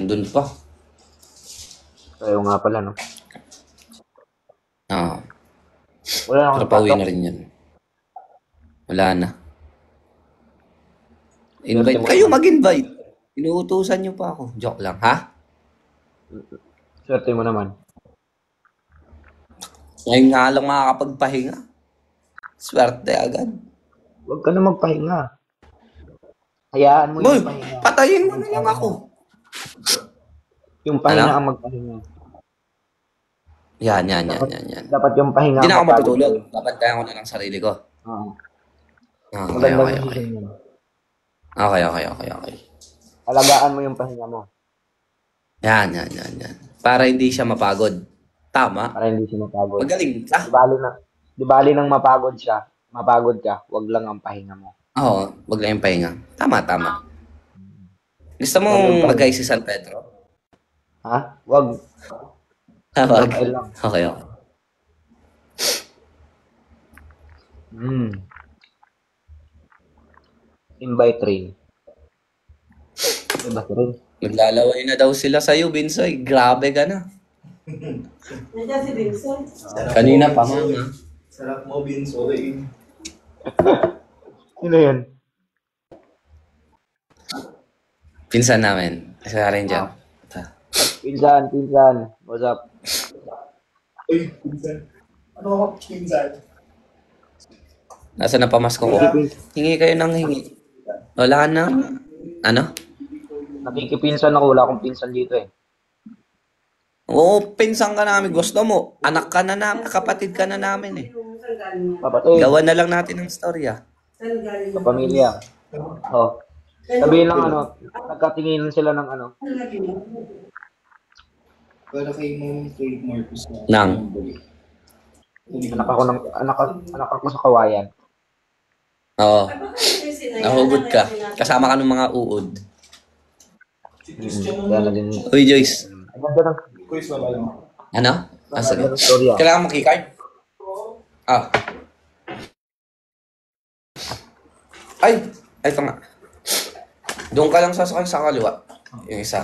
Nandun pa. Tayo nga pala, no? Oo. Wala na Pero akong pauwi patok. na rin yan. Wala na. Swerte Invite mo kayo, naman. mag-invite. Inuutusan nyo pa ako. Joke lang, ha? Swerte mo naman. Ngayon nga lang makakapagpahinga. Swerte agad. Huwag ka na magpahinga. Hayaan mo Boy, yung pahinga. patayin mo na lang Magpahinga. ako. Yung Ano? pahinga ang magpahinga. Yan. Dapat yung pahinga Hindi ang na ako mapagod matutulog. sa'yo. Dapat kaya ko na lang sarili ko. Oo. Okay. Magandang decision yun. Okay. Alagaan mo yung pahinga mo Yan. Para hindi siya mapagod. Tama. para hindi siya mapagod. Magaling ka. Di bali nang mapagod ka, wag lang ang pahinga mo. Oo, wag lang yung pahinga. Tama. Gusto mo Lalo yung pahinga. mag-guys si San Pedro? Ha? Wag. Wag. Okay lang. Okay. Hmm. Invite rin. Diba rin? Maglalaway na daw sila sa'yo, Binsoy. Grabe ka na. Nandiyan si Vincent. Kanina pa, mama. Sarap mo, Binsoy. Sino yun? Pinsan namin. Isa rin dyan. Pinsan. What's up? Uy, pinsan. Ano ako, pinsan? Nasa na pamasko ko. Hingi kayo ng hingi. Wala na. Ano? Nakikipinsan ako. Wala akong pinsan dito eh. Oo, pinsan ka namin. Gusto mo. Anak ka na namin. Kapatid ka na namin eh. Saan galing yan? Kapatid. Gawa na lang natin ng storya. Saan galing yan? Kapamilya. Oh. Sabihin lang nagkatinginan sila ng ano. Saan galing yan? Para kay Ma'am Kate Marcos na. Nang. Anak ako sa kawayan. Oo. Ay, baka yung sinayaan Nahugot na ka. kaya sinabi. Kasama ka ng mga uod. Kaya naging... Uy, Joyce. Ang ganda ng... Quiz na ba yun? Ano? Sige. ng storya. Kailangan mo keycard? Ay! Ito nga. Doon ka lang sasakay sa kaliwa. Yung isa.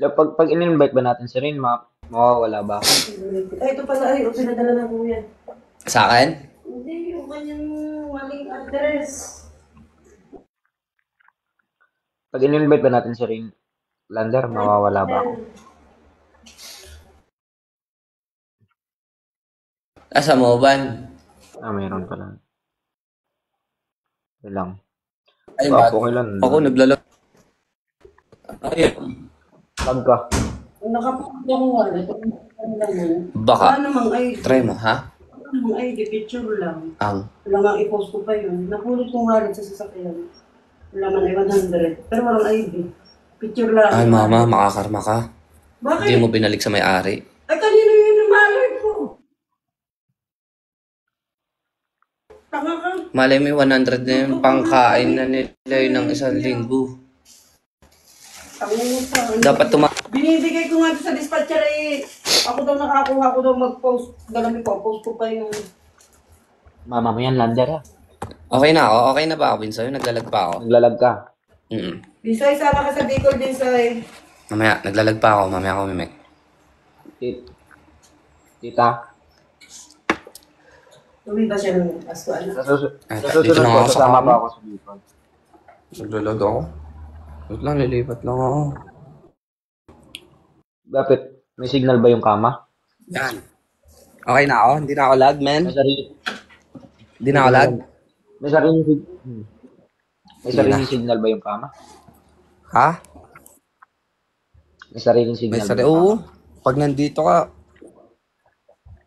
Pag in-invite ba natin si Rin, mawawala ba ako? Ay, ito pala ay, pinadala ng kuya. Sa akin? Hindi, yung kanyang maling address. Pag in-invite ba natin si Rin, Lander, mawawala ba ako? Asa mo, Ban? Mayroon pala. Okay lang. Ay, Ba, Ban. okay lang. Ako naglalag. Ay, Lag ka. Nakapunta ko nga, ito baka. namang ID? Try mo, ha? Namang ID, picture lang. Ang. Wala nga i-post ko pa yun. Napulot ko nga rin sa sasakyan. Wala man ay 100. Pero walang ID. Picture lang. Ay, mama, makakarma ka. Bakit? Hindi mo binalik sa may-ari. Ay, kanino yun yung malay ko? Tanga ka. Malay mo yung 100 na yun, pangkain na nila yun ng isang linggo. Tanga mo pa. Dapat Binibigay ko nga sa dispatcher eh. Ako daw nakakuha ko daw mag-post. Galami ko, post ko pa yung... Mama mo yan, Lander, ha? Okay na ako. Okay na ba ako, Binsoy? Naglalag pa ako. Naglalag ka. Bisay, sama ka sa Bicol, Bisay. Mamaya, naglalag pa ako. Mamaya ako mimik. Tita, Tuwi ba siya ng Pasko? Ano? sa Dito susunod na ko, ako sa sasama kama. ba ako sa Bicol? Naglalag ako. Wait lang, lilipat lang ako. Bakit? May signal ba yung kama? Yan. Okay na ako? Hindi na ako lag, man? Hindi na ako lag? May sariling signal ba yung kama? Ha? May sariling May signal ba sari. yung Oo. kama? Pag nandito ka.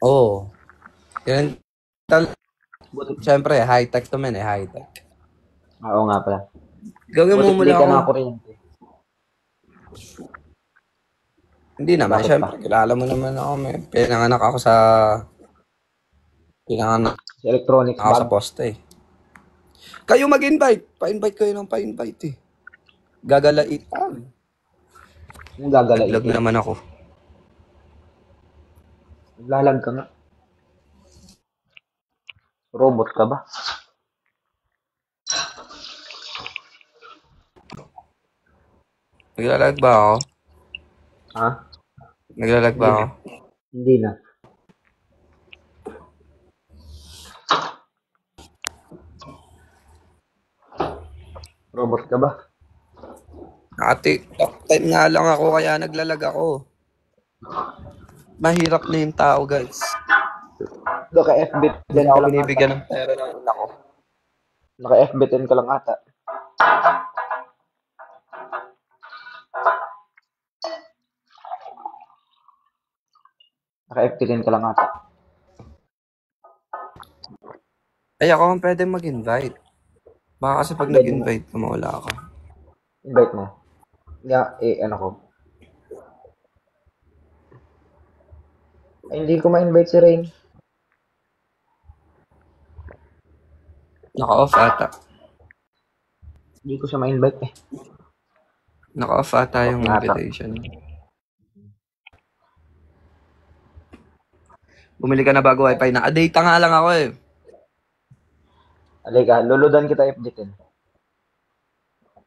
Oo. Yan. Siyempre, high-tech to man eh. High-tech. Oo nga pala. Gawin mo Buti muna hindi ka na ako. kuryente. Hindi naman. Bakit Siyempre, pa? kilala mo naman ako. May pinanganak ako sa... Pinanganak Sa electronics ako sa bag. poste eh. Kayo mag-invite. Pa-invite kayo ng pa-invite eh. Gagalaitan. Yung gagalait. Vlog na naman ako. Naglalag ka nga. Robot ka ba? Naglalag ba ako? Ha? Naglalag ba ako? Hindi na. Robot ka ba? Naka-TikTok time nga lang ako kaya naglalag ako. Mahirap na yung tao, guys. Naka-FB Hindi 10 na ka ako lang ata. binibigyan ng pera ng ina ko. Naka-FB 10 ka lang ata. Naka-FB 10 ka lang ata. Ay, ako ang pwede mag-invite. Baka kasi pag nag-invite ka, mawala ako. Invite mo. Ano ko. Ay, hindi ko ma-invite si Rain. Naka-off ata. Hindi ko siya ma-invite eh. Naka-off ata yung Off na ata. invitation. Bumili ka na bago wifi. Naka-data nga lang ako eh. Alika, luludan kita FB 10.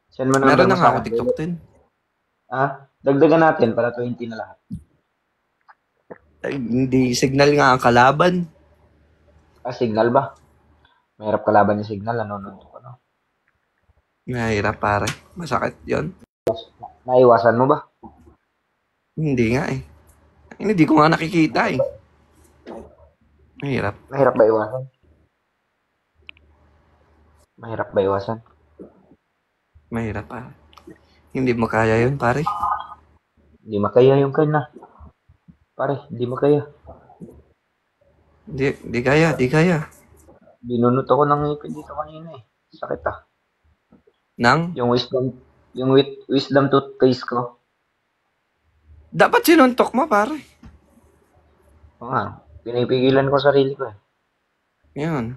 Send mo Meron number na mo nga sa ako akin. TikTok din. Dagdagan natin para 20 na lahat. Ay, hindi signal nga ang kalaban. Signal ba? Mahirap kalaban yung signal. Nanonood ko, no? Mahirap pare. Masakit yon. Naiwasan mo ba? Hindi nga eh. Hindi ko nga nakikita eh. Mahirap. Mahirap ba iwasan? Mahirap ba iwasan? Mahirap pare. Hindi mo kaya yun pare. Hindi makaya yung kanya. Pare, hindi makaya. Di kaya. Binunot ako ng ngipin dito kanina eh. Sakit ah. Nang? Yung wisdom toothpaste ko. Dapat sinuntok mo pare. Oo nga. Pinipigilan ko sarili ko eh. Yun.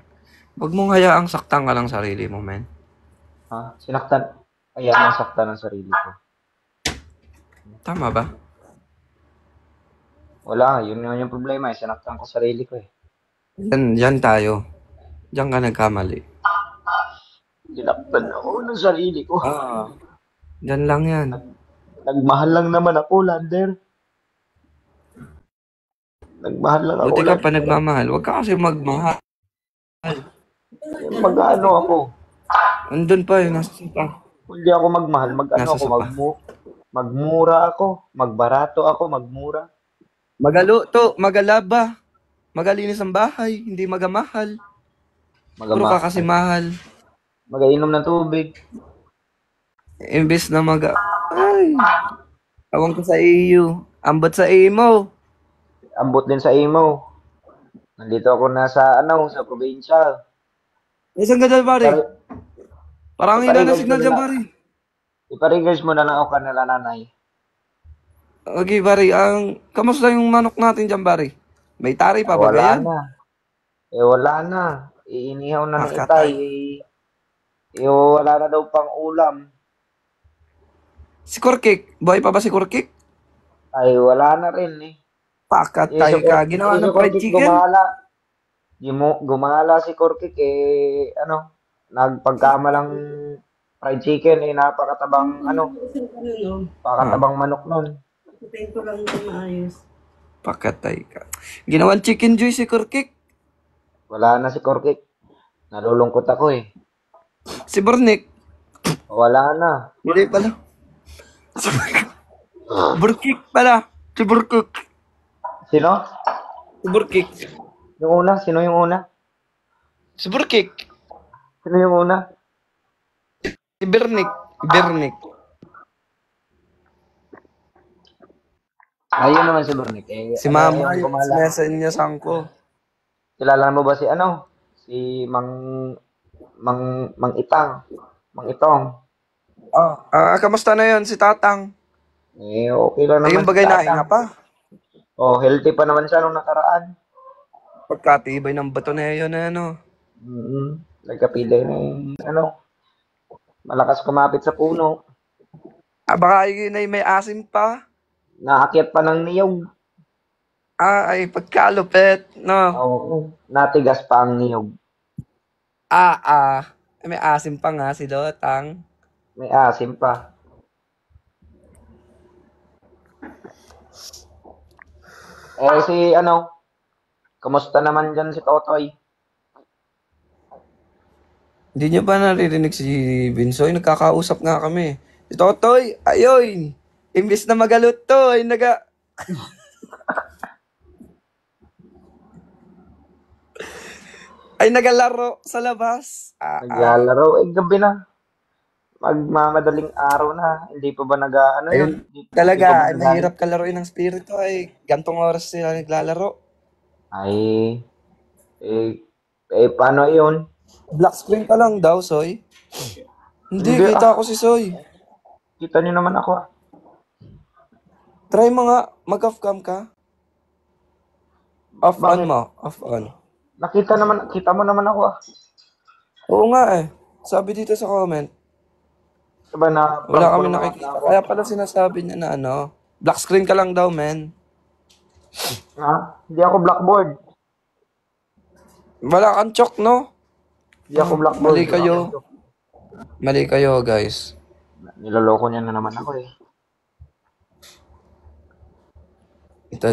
Huwag mong hayaang saktan ka lang sarili mo, men. Sinaktan. Kaya saktan ng sarili ko. Tama ba? Wala, yun nga yung problema eh. Sinaktan ko sarili ko eh. Yan tayo. Diyan ka nagkamali. Sinaktan ako ng sarili ko. Diyan lang yan. Nagmahal lang naman ako, Lander. Nagmahal lang ako. Buti ka pa nagmamahal. Huwag ka kasi magmahal. Mag-ano ako. Andun pa yun. Nasa pa. Hindi ako magmahal. Mag-ano Nasa ako. sopa. Magmura ako. Magbarato ako. Magmura. Magaluto. Magalaba. Magalinis ang bahay. Hindi magamahal. Puro ka kasi mahal. Magainom ng tubig. Imbes na Ay. Awang ko sa iyo. Ambot sa imo. Ambot din sa imo. Nandito ako sa probinsya. Isang ka dyan, pare. Parang hina na signal dyan, pare. Iparigers mo na lang ako kanila nanay. Okay, pare. Kamusta yung manok natin dyan, pare? May tari pa ba Wala yan? na. Wala na. Iinihaw na ng Kakatay. itay. Wala na daw pang ulam. Si Korkik. Buhay pa ba si Korkik? Ay, wala na rin eh. Pakatay ka. Ginawa ng fried chicken? Gumala si Korkik nagpagkamalang fried chicken napakatabang pakatabang manok nun. Tingin ko lang ito maayos. Pakatay ka. Ginawan chicken joy si Korkik. Wala na si Korkik. Nalulungkot ako eh. Si Bornik. Wala na. Hindi pala. Burkik pala. Si Burkik. Sino? Si Burkik. Yung una? Sino yung una? Si Burkik. Sino yung una? Si Bernik. Bernik. Ayun naman si Bernik. Si Mama yung message ko. Kilala mo ba si Si Mang Itang. Mang Itong. Kamusta na yon si Tatang? Okay lang naman. Yung bagay na hinga pa. Healthy pa naman siya nung nakaraan. Pagkatibay ng bato na yun Nagkapilay na malakas kumapit sa puno. Baka yun ay may asim pa. Naakyat pa ng niyog. Ay pagkalupit, no? Oo. Natigas pa ang niyog. May asim pa nga si Dotang. May asim pa. Eh, si ano, kamusta naman dyan si Totoy? Hindi niyo ba naririnig si Binsoy? Nagkakausap nga kami. Si Totoy, ayoy! Imbis na magalot to, ay nagalaro sa labas. Naglalaro, eh, gabi na. Magmamadaling araw na. Hindi pa ba ano yun? Ayun Hindi pa ba talaga, ay nag mahirap kalaruin ng spirito ay gantong oras sila naglalaro. Ay, paano yun? Black screen pa lang daw, Soy. Hindi, Hindi, kita ko si Soy. kita niyo naman ako. Try mo nga, mag-off cam ka. Off on Bakit? mo, off on. Kita mo naman ako. Oo nga eh. Sabi dito sa comment, Diba na, wala prank ko kami naman nakikita. ako. Kaya pala sinasabi niya na ano, black screen ka lang daw, men. Ha? Hindi ako blackboard. Wala kang chok, no? Hindi ako blackboard. Mali kayo. Mali kayo, guys. Niloloko niya na naman ako eh. Ito.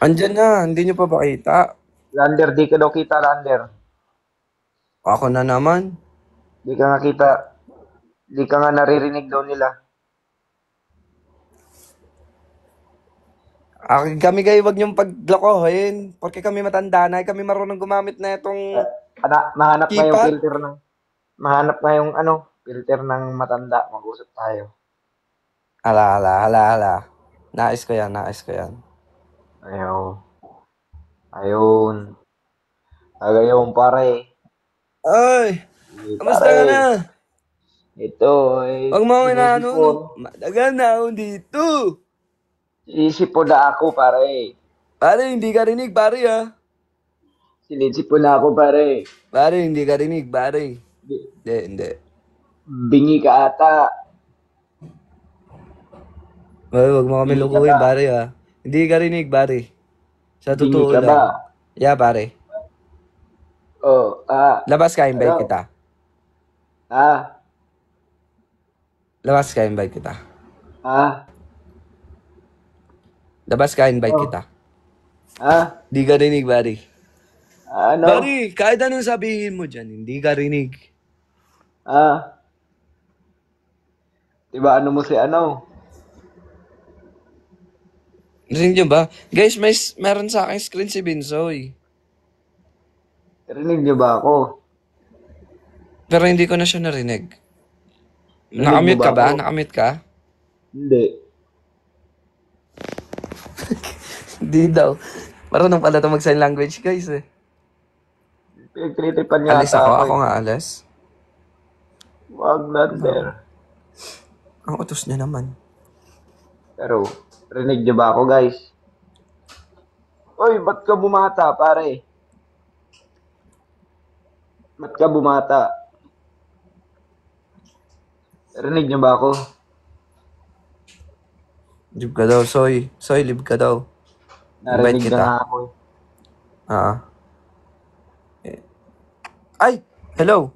Andyan na, hindi nyo pa bakita. Lander, di ka daw kita, Lander. Ako na naman. Di ka nga kita. Di ka nga naririnig daw nila. Kami kayo, wag niyong paglokohin. Porque kami matanda na, kami marunong gumamit na itong Mahanap nga yung keypad. filter ng... Mahanap nga yung filter ng matanda. Mag-usap tayo. Hala. Nais ko yan. Ayaw. Ayun. Ayun, pare. Ay, Hindi, kamusta ka na? Ito, eh. Huwag mo sinisipon. inaano, madagan na ako dito. Sinisipon na ako, pare. Pare, hindi ka rinig, pare ah. Sinisipon na ako, pare. Pare, hindi ka rinig, pare. Hindi. Bingi ka ata. Ay, huwag mo kami Bingi ka lukuhin, ba? pare ah. Hindi ka rinig, pare. Sa Bingi totoo ka lang. ba? Yeah, pare. Oh, Labas ka, invite Ano? kita. Ah, Labas ka, invite kita. ah, Labas ka, invite Oh. kita. ah, Hindi ka rinig, pare. ano? Pare, kahit anong sabihin mo dyan, hindi ka rinig. Ah, diba ano mo si ano? Rinig nyo ba? Guys, meron sa akin screen si Binsoy. Rinig niyo ba ako? Pero hindi ko na siya narinig. Rinig mo Nakamute ba ka ba? ako? Nakamute ka? Hindi. Hindi daw. Marunong pala ito mag-sign language, guys eh. Pinagtritipan niya Alis ata ako? ako. Ako nga alis. Wag Lander. Ang utos niya naman. Pero, rinig niyo ba ako, guys? Oy, ba't ka bumata, pare? Ba't ka bumata? Rinig niyo ba ako? Live ka daw, Soy. Soy, live ka daw. Narinig Invite na kita. nga ako. Ay! Hello!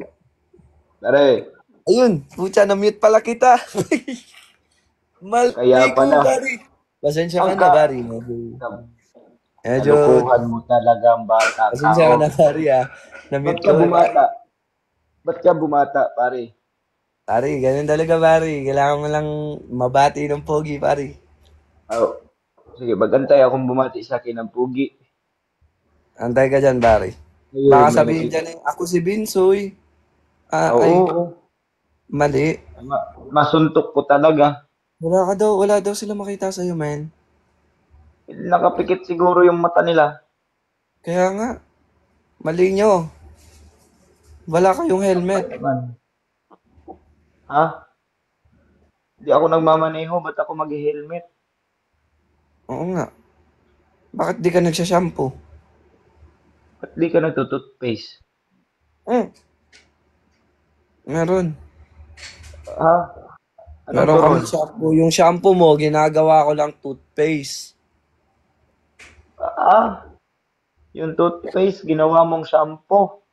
Pare, Ayun! Pucha, na-mute pala kita. Kaya pala. Bari. Pasensya ka Ang na, ka- Bari. Medyo... kalukuhan mo talaga ang bata. Pasensya ka na, Bari ah. Ba't Na-mute ka ko. bumata? Ba't ka bumata, pare? Bari, ganun talaga, Bari. Kailangan mo lang mabati ng pogi, Bari. Oh, sige, magantay akong bumati sa akin ng pugi. Antay ka dyan, Bari. Ayun, Baka may sabihin nakita- dyan eh, ako si Binsoy. Oo, Ay, oo. mali. Masuntok ko talaga. Wala daw sila makita sa'yo, man. Nakapikit siguro yung mata nila. Kaya nga, mali nyo. Wala kayong helmet. Ha? Di ako nagmamaneho, ba't ako mag-helmet? Oo nga. Bakit di ka nagsashampoo? Ba't di ka nagtututpaste? Meron. Ha? Anong Meron turon? kami shampoo. Yung shampoo mo, ginagawa ko lang toothpaste. Yung toothpaste, ginawa mong shampoo.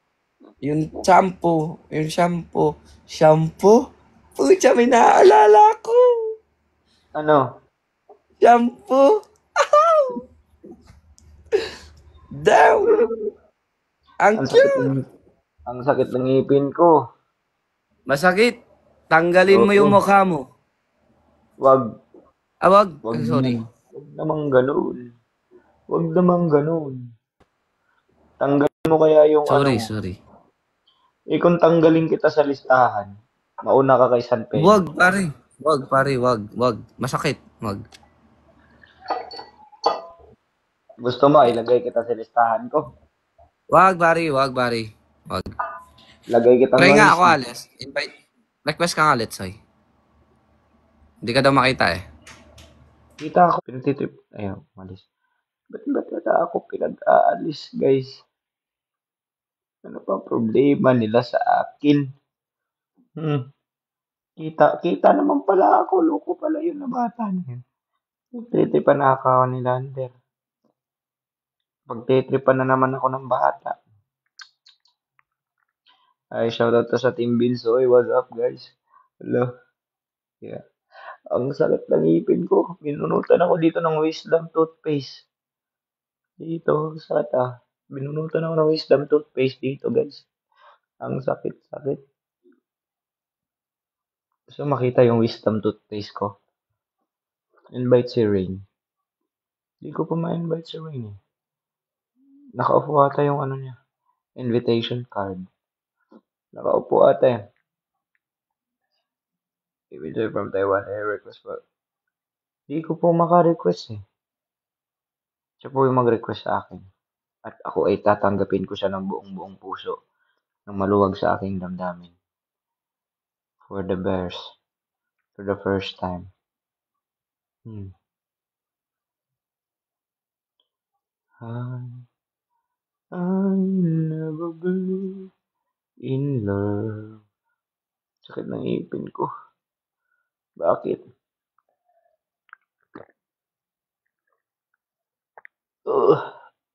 Yung shampoo. Yung shampoo. Shampoo? Pucha, may naaalala ko. Ano? Shampoo. Damn. Ang Ang sakit cute. ng, ang sakit ng ngipin ko. Masakit. Tanggalin mo yung Oo. mukha mo. Wag, Wag. wag naman. Sorry. Wag naman ganun. Wag naman ganun. Tanggalin mo kaya yung ano Sorry, mo. sorry. Eh kung tanggalin kita sa listahan, mauna ka kay San Wag, Pedro. pare. Wag, pare. Wag. Wag. Masakit. Wag. Gusto mo, ilagay kita sa listahan ko. Wag, pare. Wag, pare. Wag. Lagay kitang Try nga na-wish ako, list. Ales. Invite. Request ka nga, Let's say. Hindi ka daw makita eh. Kita ako, pinatitrip. Ayaw, malis. Ba't yata ako pinag-aalis, guys? Ano pa problema nila sa akin? Hmm. Kita naman pala ako. Loko pala yun na bata na yun. Pagtitripan na ako ni Lander. Pagtitripan na naman ako ng bata. Ay, shoutout to sa Team Bills. Oy, what's up, guys? Hello. Yeah. Ang sakit ng ngipin ko. Binunutan ako dito ng Wisdom toothpaste. Dito, sakit ah. Binunutan ako ng Wisdom toothpaste dito, guys. Ang sakit-sakit. Gusto makita yung Wisdom toothpaste ko. Invite si Rain. Hindi ko pa ma-invite si Rain eh. Naka-off ata yung ano niya. Invitation card. Naka-upo ata eh. Immediately from Taiwan, air request po. Hindi ko po maka-request eh. Siya po yung mag-request sa akin. At ako ay tatanggapin ko siya ng buong puso. Nang maluwag sa aking damdamin. For the Bears. For the first time. Hmm. I never believe in love. Sakit ng ipin ko. Bakit?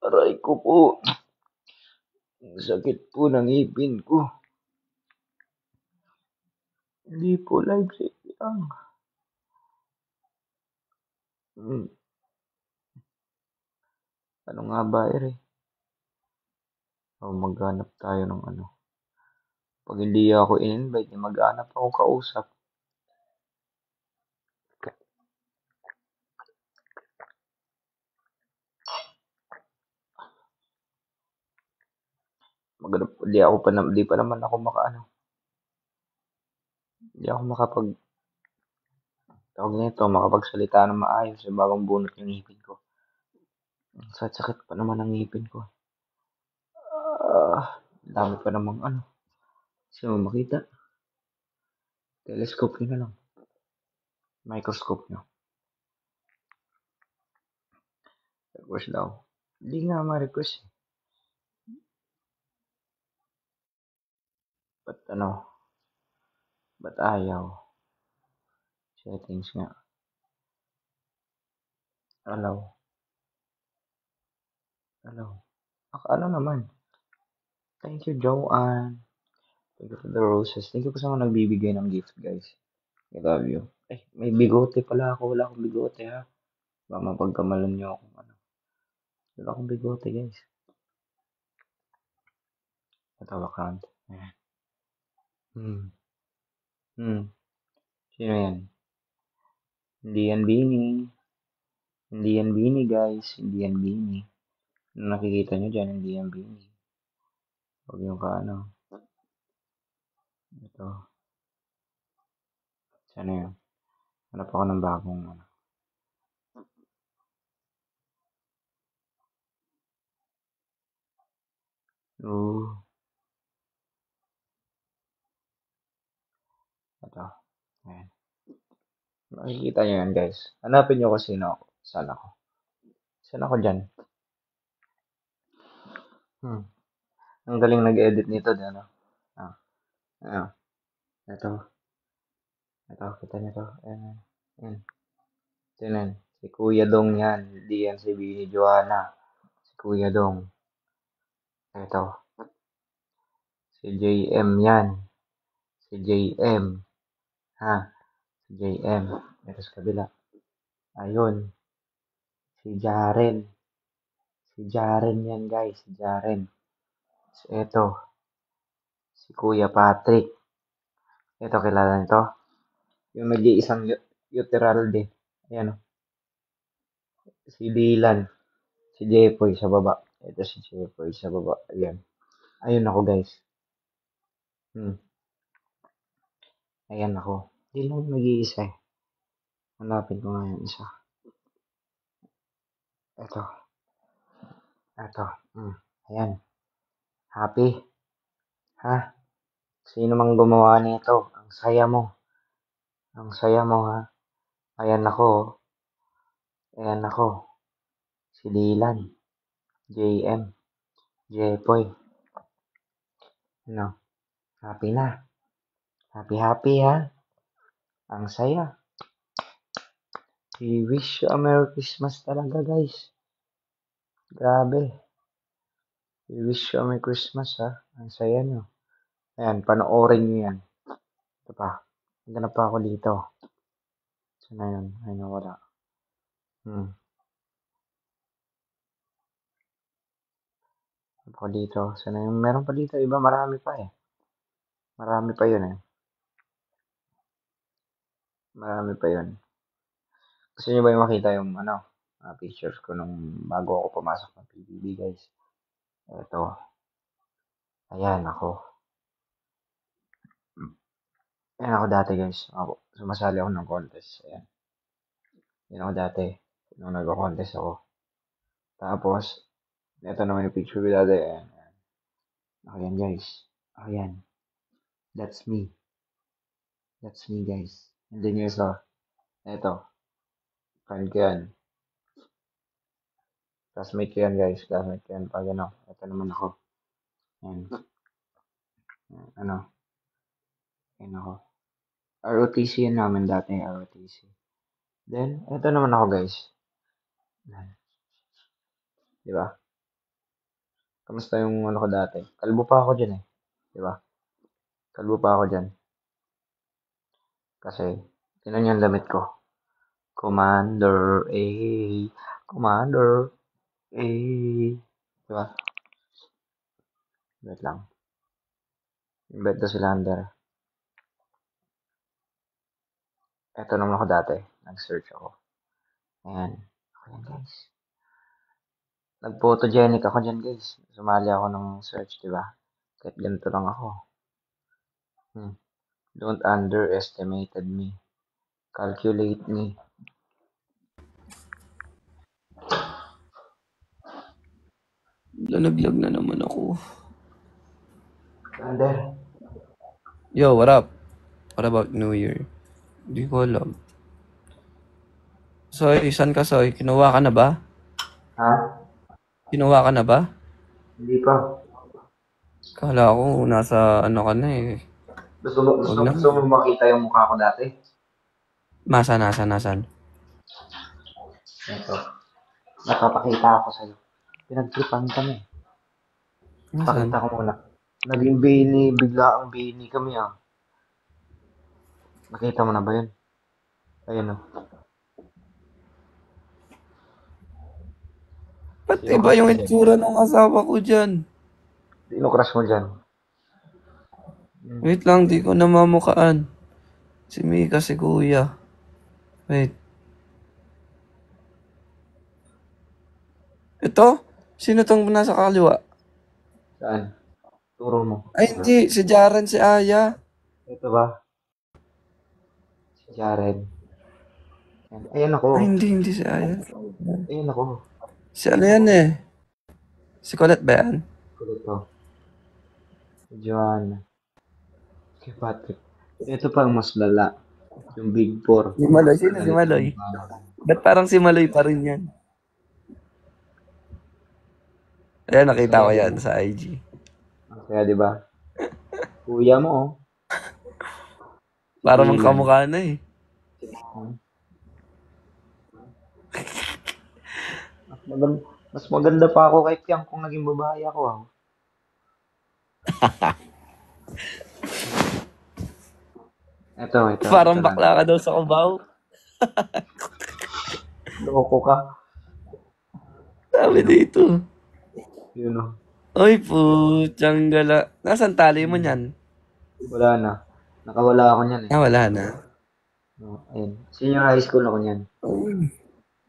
Aray ko po. Ang sakit po ng ipin ko. Hindi po live set lang. Hmm. Ano nga ba, eh? Maghanap tayo ng ano. Pag hindi ako in-invite, maghanap ako kausap. Maghanap, di pa naman ako makaano. Hindi ako tawag nito, makapagsalita ng maayos sa bagong bunot yung ngipin ko. Ang sakit pa naman ng ngipin ko. Dami pa namang ano. Gusto mo makita? Telescope nyo na lang. Microscope nyo. Request daw. Hindi nga ma-request eh. Ba't ayaw? Settings nga. Allow. Ano naman? Thank you, Joanne. Thank you for the roses. Thank you po sa mga nagbibigay ng gift, guys. I love you. May bigote pala ako. Wala akong bigote, ha? Baka mapagkamalan nyo ako. Ano. Wala akong bigote, guys. Ito, background. Ayan. Sino yan? Hindi yan Bini. Hindi yan Bini, guys. Hindi yan Bini. Nakikita nyo dyan, hindi yan Bini. Huwag yung kaano. Ito. Sana yun? Hanap ako ng bagong ano. Ooh. Ito. Ayan. Makikita nyo yan, guys. Hanapin nyo kung sino ako. Saan ako. Saan ako dyan? Ang galing nag-edit nito, di ano? Ayan. Ito. Kita nyo to. Ayan. Tinan. Si Kuya Dong yan. Hindi yan si Bini Joanna. Si Kuya Dong. Ito. Si JM yan. Si JM. Ha? Si JM. Ito sa kabila. Ayun. Si Jaren. Si Jaren yan, guys. Si Jaren. Ito. Si Kuya Patrick. Ito, kilala nito. Yung nag-iisang Uteralde. Ayan o. Si Dylan. Si Jepoy sa baba. Ito si Jepoy sa baba. Ayan. Ayun ako, guys. Ayan ako. Hindi lang nag-iisa eh. Hanapin ko nga yung isa. Ito. Ito. Ayan. Happy. Ha? Sino mang gumawa nito? Ang saya mo. Ang saya mo, ha? Ayan ako. Ayan ako. Si Dylan. JM. Jepoy. Ano? Happy na. Happy, ha? Ang saya. We wish you a Merry Christmas talaga, guys. Grabe. We wish you a Merry Christmas, ha? Ang saya nyo. Ayan, panoorin nyo yan. Ito pa. Ganap pa ako dito. Sana yun? Ay, nawala. Ako dito. Sana yung meron pa dito. Iba, marami pa eh. Marami pa yun eh. Marami pa yun. Gusto nyo ba yung makita yung pictures ko nung bago ako pumasok ng PBB, guys? Ito. Ayan ako. Ayan ako dati, guys. Sumasali ako ng contest. Ayan. Ayan ako dati. Nung nag-contest ako. Tapos, ito naman yung picture ko dati. Ayan. Ako yan, guys. Ako yan. That's me. That's me, guys. And then yung isa. Ito. Friend ko yan. Classmate ko yan, guys. Classmate ko yan. Pag ito naman ako. Ayan. Ayan ako. ROTC yan namin dati. ROTC. Then, ito naman ako, guys. Diba? Kamusta yung ko dati? Kalbo pa ako dyan eh. Diba? Kalbo pa ako dyan. Kasi, tinan yung damit ko. Commander A. Commander A. Diba? Wait lang. Invite to si Lander. Ito naman ako dati. Nag-search ako. Ayan. Ako yan, guys. Nag-photogenic ako dyan, guys. Sumali ako ng search, diba? Kahit ganito lang ako. Don't underestimate me. Calculate me. Lalaglag na naman ako. Lander. Yo, what up? What about New Year? Hindi ko alam. Soy, saan ka, Soy? Kinuha ka na ba? Ha? Kinuha ka na ba? Hindi pa. Kala ko nasa ka na eh. Gusto mo makita yung mukha ko dati? Nasan? Ito. Napapakita ako sa'yo. Pinagtripan kami. Nasan? Pakita ko muna. Naging bigla ang bini kami ah. Nakita mo na ba yun? Ayun oh. Ba't iba yung itsura ng asawa ko dyan? Sino crush mo dyan? Wait lang, di ko namamukaan. Si Mika, si Kuya. Wait. Ito? Sino tong nasa kaliwa? Saan? Turo mo. Ay, hindi. Si Jaren, si Aya. Ito ba? Si Jared. Ayan ako. Ay, hindi si Aya. Ayan ako. Si ano yan eh? Si Colette ba yan? Ito. Si Joanna. Si Patrick. Ito pa ang mas lala. Yung Big Four. Si Maloy. Sino si Maloy? Ba't parang si Maloy pa rin yan? Ayan, nakita ko yan sa IG. Kaya diba? Kuya mo oh. Para mang kamukha na eh. Mas maganda pa ako kay Piang kung naging babae ako ah. Ito. Parang ito lang. bakla ka daw sa Cubao. Loko ka. Sabi dito. Yun o. Oy, putyang gala. Nasaan tali mo niyan? Wala na. Nakawala ako niyan eh. Ah, wala na. No, ayun. Senior high school ako niyan. Oh. I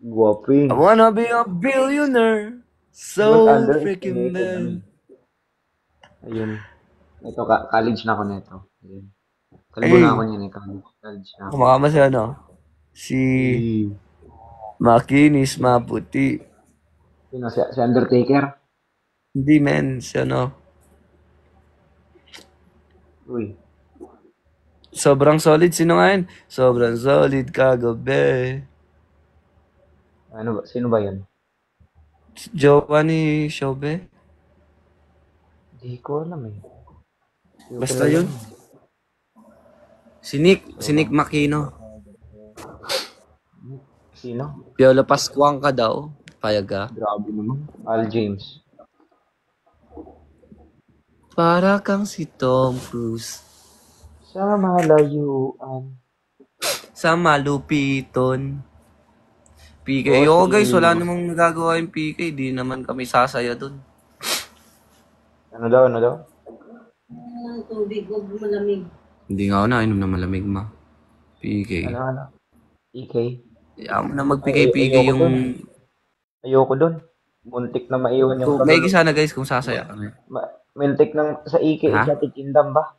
Guwaping. wanna be a billionaire. Don't So freaking underestimated me. bad. Ayun. Ito, college na ako nito. Ayun. Kalbo na ako Ay, niyan eh. College na ako. kumakama si ano? Si Eh, Makinis Maputi. Sino? Si Undertaker? Hindi men, si ano? Uy. Sobrang solid. Sino nga yun? Sobrang solid kagabi. Ano ba? Sino ba yun? Jowa ni Shobe? Hindi ko alam eh. Hindi ko Basta kilala yun. Si Nick Makino. Sino? Piolo Pascuang ka daw. Payag ka. Grabe naman. Al James. Para kang si Tom Cruise. Sa malayuan. Sa malupiton. PK. Oh, Oo guys, si... wala namang nagagawa yung PK. Di naman kami sasaya dun. Ano daw? Ang tubig, huwag malamig. Hindi nga ako nainom na malamig ma. PK. Ano? EK? Ayaw mo na mag-PK-PK Ayoko yung... dun. Ayoko dun. Muntik na maiwan yung So, may sana guys kung sasaya kami. Muntik ng sa EK, Ha? sa Tikindam ba?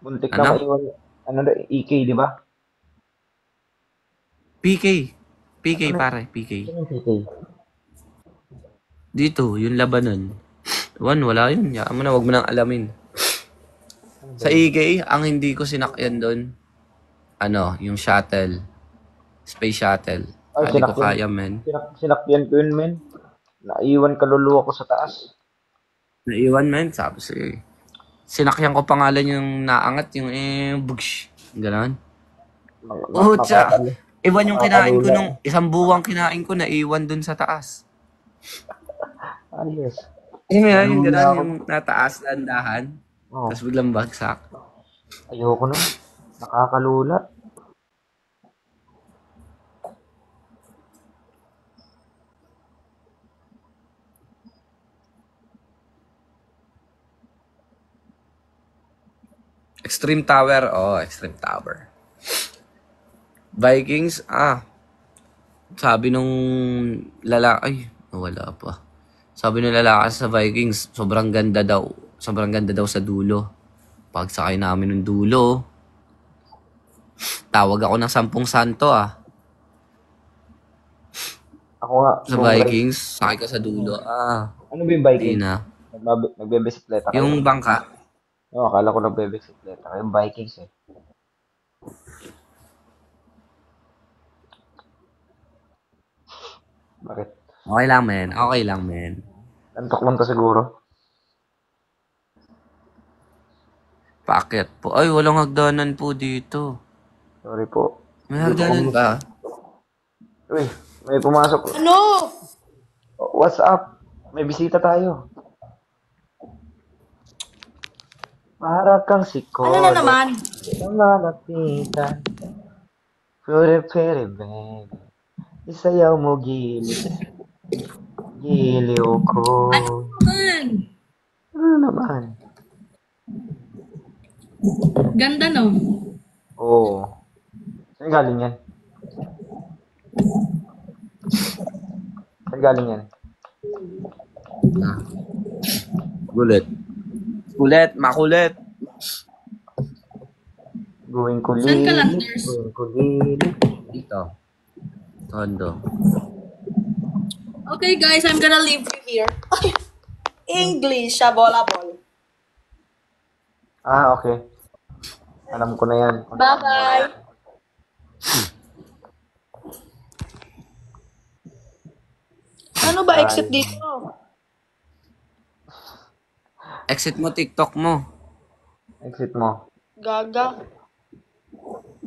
Muntik na Ano? maiwan. Ano na, EK, di ba? PK. PK Ano? pare, PK. Ano yung EK? Dito, yung labanan. Wala yun. Yaan mo na, wag mo nang alamin. Sa EK, ang hindi ko sinakyan doon, ano, yung shuttle. Space shuttle. Ay, Hindi ko sinakyan. kaya, men. Sinakyan ko yun, men. Naiwan kaluluwa ko sa taas. Naiwan, men. Sabi sa'yo eh. Sinakyan ko pangalan yung naangat, yung bugsh. Ganon. Oh, tsa. Iwan yung kinain ko nung isang buwang kinain ko, naiwan dun sa taas. Ayos. Yung yung gano'n, yung nataas, landahan. Oh, Tapos biglang bagsak. ayoko nun. Nakakalula. Extreme Tower. Oh, Extreme Tower. Vikings, sabi nung lalaki, ay, wala pa. Sabi nung lalaki sa Vikings, sobrang ganda daw. Sobrang ganda daw sa dulo. Pagsakay namin ng dulo, tawag ako ng 10 santo Ako nga. Sa Vikings, sakay ka sa dulo. Ano ba yung Di Viking? na. Nagbebisikleta kayo? Yung bangka, Oo, akala ko nagbebisikleta kayo. Yung Vikings eh. Bakit? okay lang men. Okay lang men. Antok lang to siguro. Paakyat po. Ay, walang hagdanan po dito. Sorry po. May hagdanan ba? Uy, may pumasok. Ano? What's up? May bisita tayo. Para kang sikoro. Ano na naman? Ang lalapitan. Pure baby. Isayaw mo giliw. Giliw ko. Man, Ano naman? ganda no? Oo. Saan galing yan? Saan galing yan? Gulit. Makulit. Gawin ko Saan ka lang, lilit. nurse? Gawin ko lilit. Dito. Tondo. Okay guys, I'm gonna leave you here. English, shabolabol. Okay. Alam ko na yan. Bye-bye. Ano ba exit dito? Exit mo TikTok mo. Exit mo. Gaga.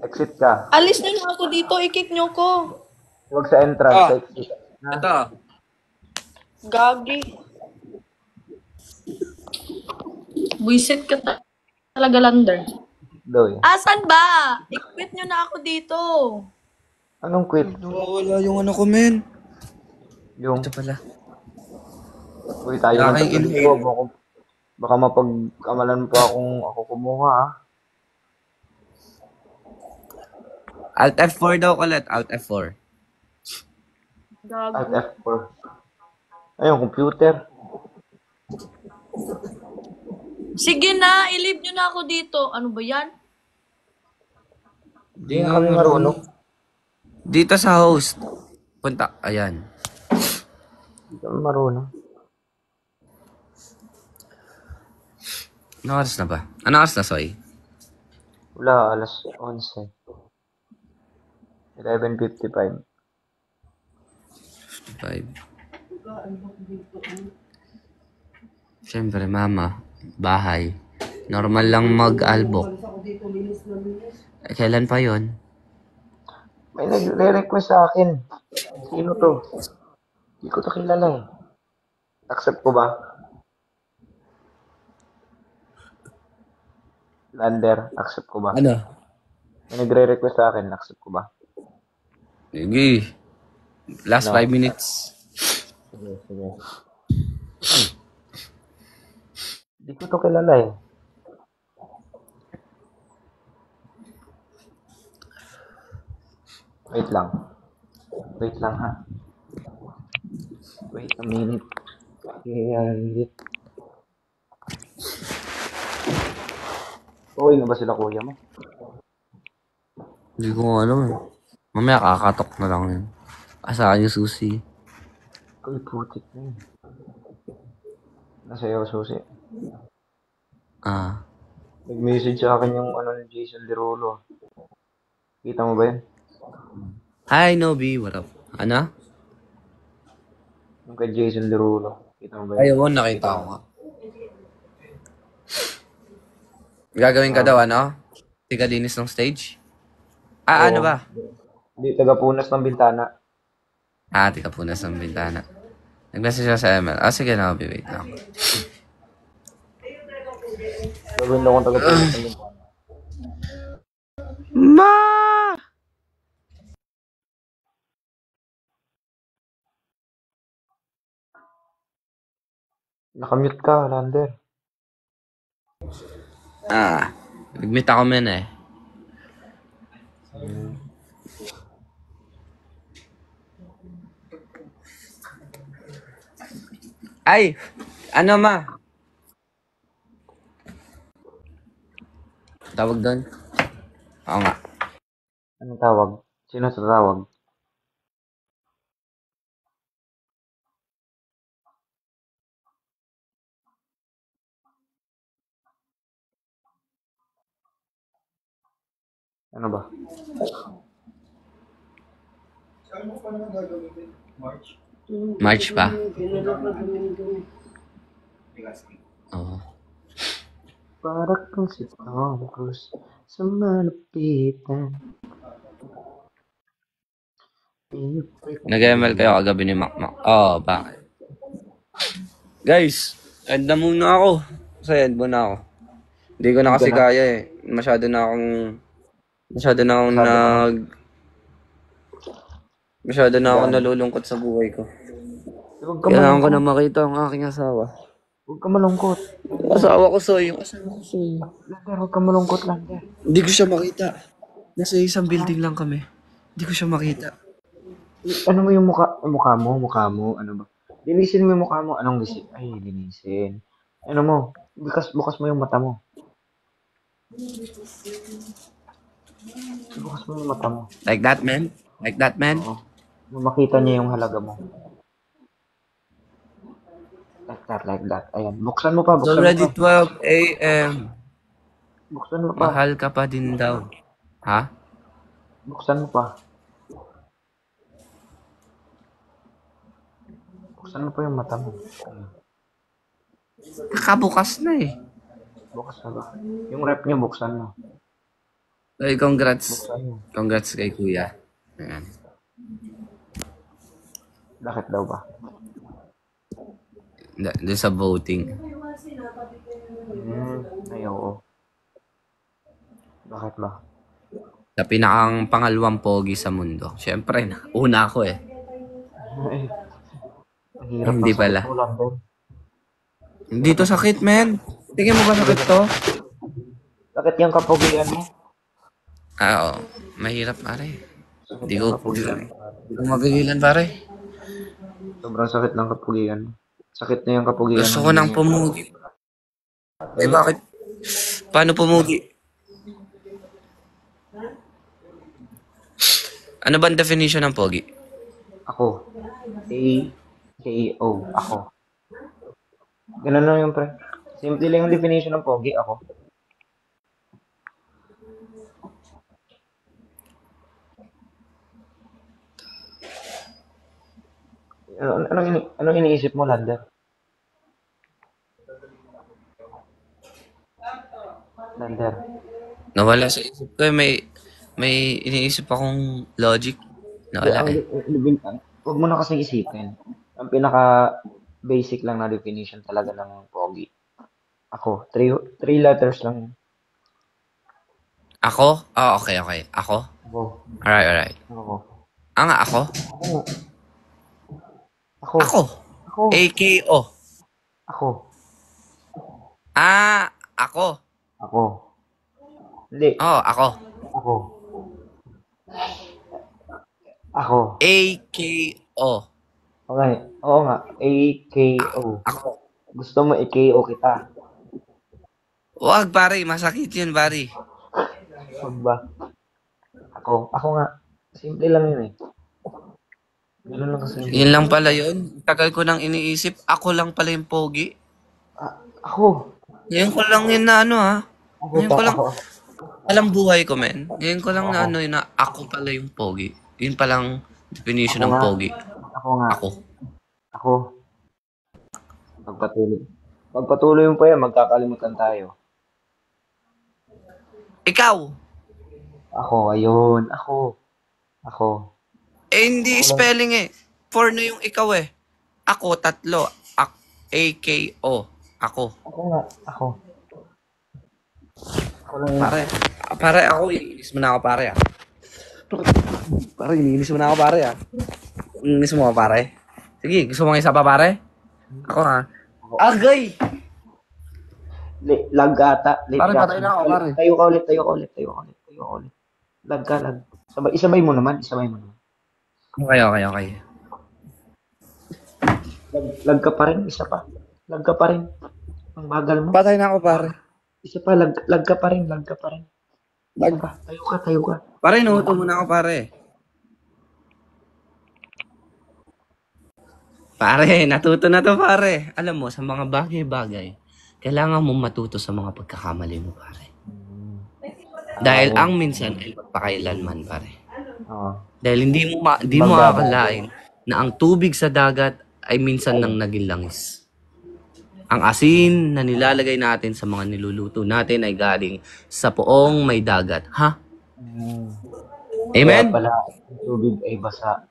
Exit ka. Alis na lang ako dito, i-kick nyo ko. Huwag sa entrance. Ah. Sa exit. Ito. Gagi. Buisit ka talaga, Lander. Doy. Asan ba? I-quit nyo na ako dito. Anong quit? Nawawala yung ano ko, men. Yung, Ito pala. uy, tayo ng Aking tatlo inhale. dito. Baka mapagkamalan pa akong ako kumuha, ah. Alt F4 daw ulit. Alt F4. Alt Gago. F4. Ayun, computer. Sige na, i-leave nyo na ako dito. Ano ba yan? Hindi nga kami marunong. Dito sa host. Punta. Ayan. Hindi kami marunong. Ano oras na ba? Ano oras na, Soy? Wala, alas 11. 11:55. 5. Siyempre, mama. Bahay. Normal lang mag-albok. Alis ako dito, linis na linis. Kailan pa yon? May nagre-request sa akin. Sino to? Hindi ko to kilala eh. Accept ko ba? Lander, accept ko ba? Ano? May nagre-request sa akin, accept ko ba? Sige. Last No. 5 minutes. Sige, sige. Hindi ko to kilala eh. Wait lang. Wait lang ha. Wait a minute. Wait. Okay na ba sila kuya mo? Hindi ko alam eh. Mamaya kakatok na lang yun. Asahan yung susi. Uy, putik na yun. Nasa iyo, susi. Ah. Nag-message sa akin yung ano ni Jason Derulo. Kita mo ba yun? Hi, Nobi. What up? Ano? Yung kay Jason Derulo. Kita mo ba yun? Ayun, nakita ko nga. Gagawin ka daw, ano? Tigalinis ng stage? Ah, ano Oo. ba? Hindi, taga-punas ng bintana. Ah, tika punas ng bintana. Nag-message siya sa ML. Ah, sige na, wait lang. Gawin lang akong taga-punas ng bintana. Ma! Nakamute ka, Lander. Ah, nag-meet ako men eh. Ay! Ano ma? Tawag doon? Oo nga. Anong tawag? Sino tatawag? Ano ba? Saan mo pa naman gagamitin? March? March pa? Pinalak na dumi-dumi. Oo. Para kang si Tom Cruise sa malapitan. Nag-ML kayo kagabi ni Makmak. Oo, bakit? Guys, end na muna ako. Kasi end muna ako. Hindi ko na kasi Hindi ka na? kaya eh. Masyado na akong Masyado na akong nalulungkot sa buhay ko. Huwag ka Kailangan ko malungkot. na makita ang aking asawa. Huwag ka malungkot. Asawa ko, Soy. Yung asawa ko, Soy. Lander, huwag ka malungkot, Lander. Hindi ko siya makita. Nasa isang building lang kami. Hindi ko siya makita. Ano mo yung mukha? Mukha mo? Ano ba? Linisin mo yung mukha mo. Anong linisin? Ay, linisin. Ano mo? Bukas mo yung mata mo. Bukas mo yung mata mo. Like that, man? Like that, man? Oo. Makita niya yung halaga mo. Like that. Ayan. Buksan mo pa. It's already 12 a.m. Buksan mo pa. Mahal ka pa din daw. Ha? Buksan mo pa. Buksan mo pa yung mata mo. Kakabukas na eh. Bukas na ba? Yung rep niya, buksan mo. Ay, congrats. Buksan mo. Congrats kay Kuya. Ayan. Bakit daw ba? Doon sa voting. Ay, oo. Bakit ba? Sa pinakang pangalawang pogi sa mundo. Siyempre, una ako eh. Ay, ang hirap Hindi ng sakit pala. mo lang din. Hindi to sakit, men. Tingin mo ba sakit to? Sakit yung kapugian mo. Oo. Mahirap, pare. Sakit Hindi yung ko, kapugian mo. hindi ko mapigilan, pare. Sobrang sakit ng kapugian mo. Sakit na yung kapugian Gusto mo. ko nang pumugi. Eh, bakit? Paano pumugi? Ano ba ang definition ng pogi? Ako. A-K-O. Ako. Ganun lang yung pre. Simple lang yung definition ng pogi. Ako. Anong iniisip mo, Lander? Lander. Nawala sa isip ko eh. May iniisip akong logic. Nawala eh. Huwag mo na kasing isipin. Ang pinaka basic lang na definition talaga ng pogi. Ako. Three letters lang. Ako? Oh, okay. Ako? Ako. Alright. Ako. Nga, ako? Ako. Ako. Ako. Ako. A-K-O. Ako. Ako. Ako. Hindi. Oh, ako. Ako. Ako. A-K-O. Okay. Oo nga. A-K-O. Ako. Gusto mo i-K-O kita. Wag, pare. Masakit yun, pare. Huwag ba? Ako. Ako nga. Simple lang yun eh. Ganun lang kasi. Yun lang pala yun. Tagal ko nang iniisip. Ako lang pala yung pogi. Ako. Ngayon ko lang yun na ano ha. Ako Ngayon pa. ko lang. Ako. Alam buhay ko, men. Ngayon ko lang na Oo. ano yun na ako pala yung pogi. Yun palang definition Ako ng nga. pogi. Ako nga. Ako. Ako. Pagpatuloy mo pa yan, magkakalimutan tayo. Ikaw! Ako, ayun. Ako. Hindi spelling eh. Four na yung ikaw eh. Ako, tatlo. A-K-O. Ako. Ako nga. Ako. Ako lang yun. Pare, ako, iniinis mo na ako, pare, ah. Pare, iniinis mo na ako, pare, ah. Iniinis mo ako, pare. Sige, gusto mo ng isa pa, pare? Ako, ha? Agay! Lag ata. Late Pare, ka. patay na ako, pare. Tayo ka ulit. Lag ka. Isabay mo naman. Okay. Lag ka pa rin. Isa pa. Lag ka pa rin. Ang bagal mo. Patay na ako, pare. Isa pa. Lag ka pa rin. Lag ka. Tayo ka. Pare, inuuto mo na ako, pare. Pare, natuto na to, pare. Alam mo, sa mga bagay-bagay, kailangan mo matuto sa mga pagkakamali mo, pare. Dahil ang minsan ay magpakailanman, pare. Oo. Dahil hindi mo makakalain na ang tubig sa dagat ay minsan nang naging langis. Ang asin na nilalagay natin sa mga niluluto natin ay galing sa poong may dagat. Ha? Amen? Kaya pala, ang tubig ay basa.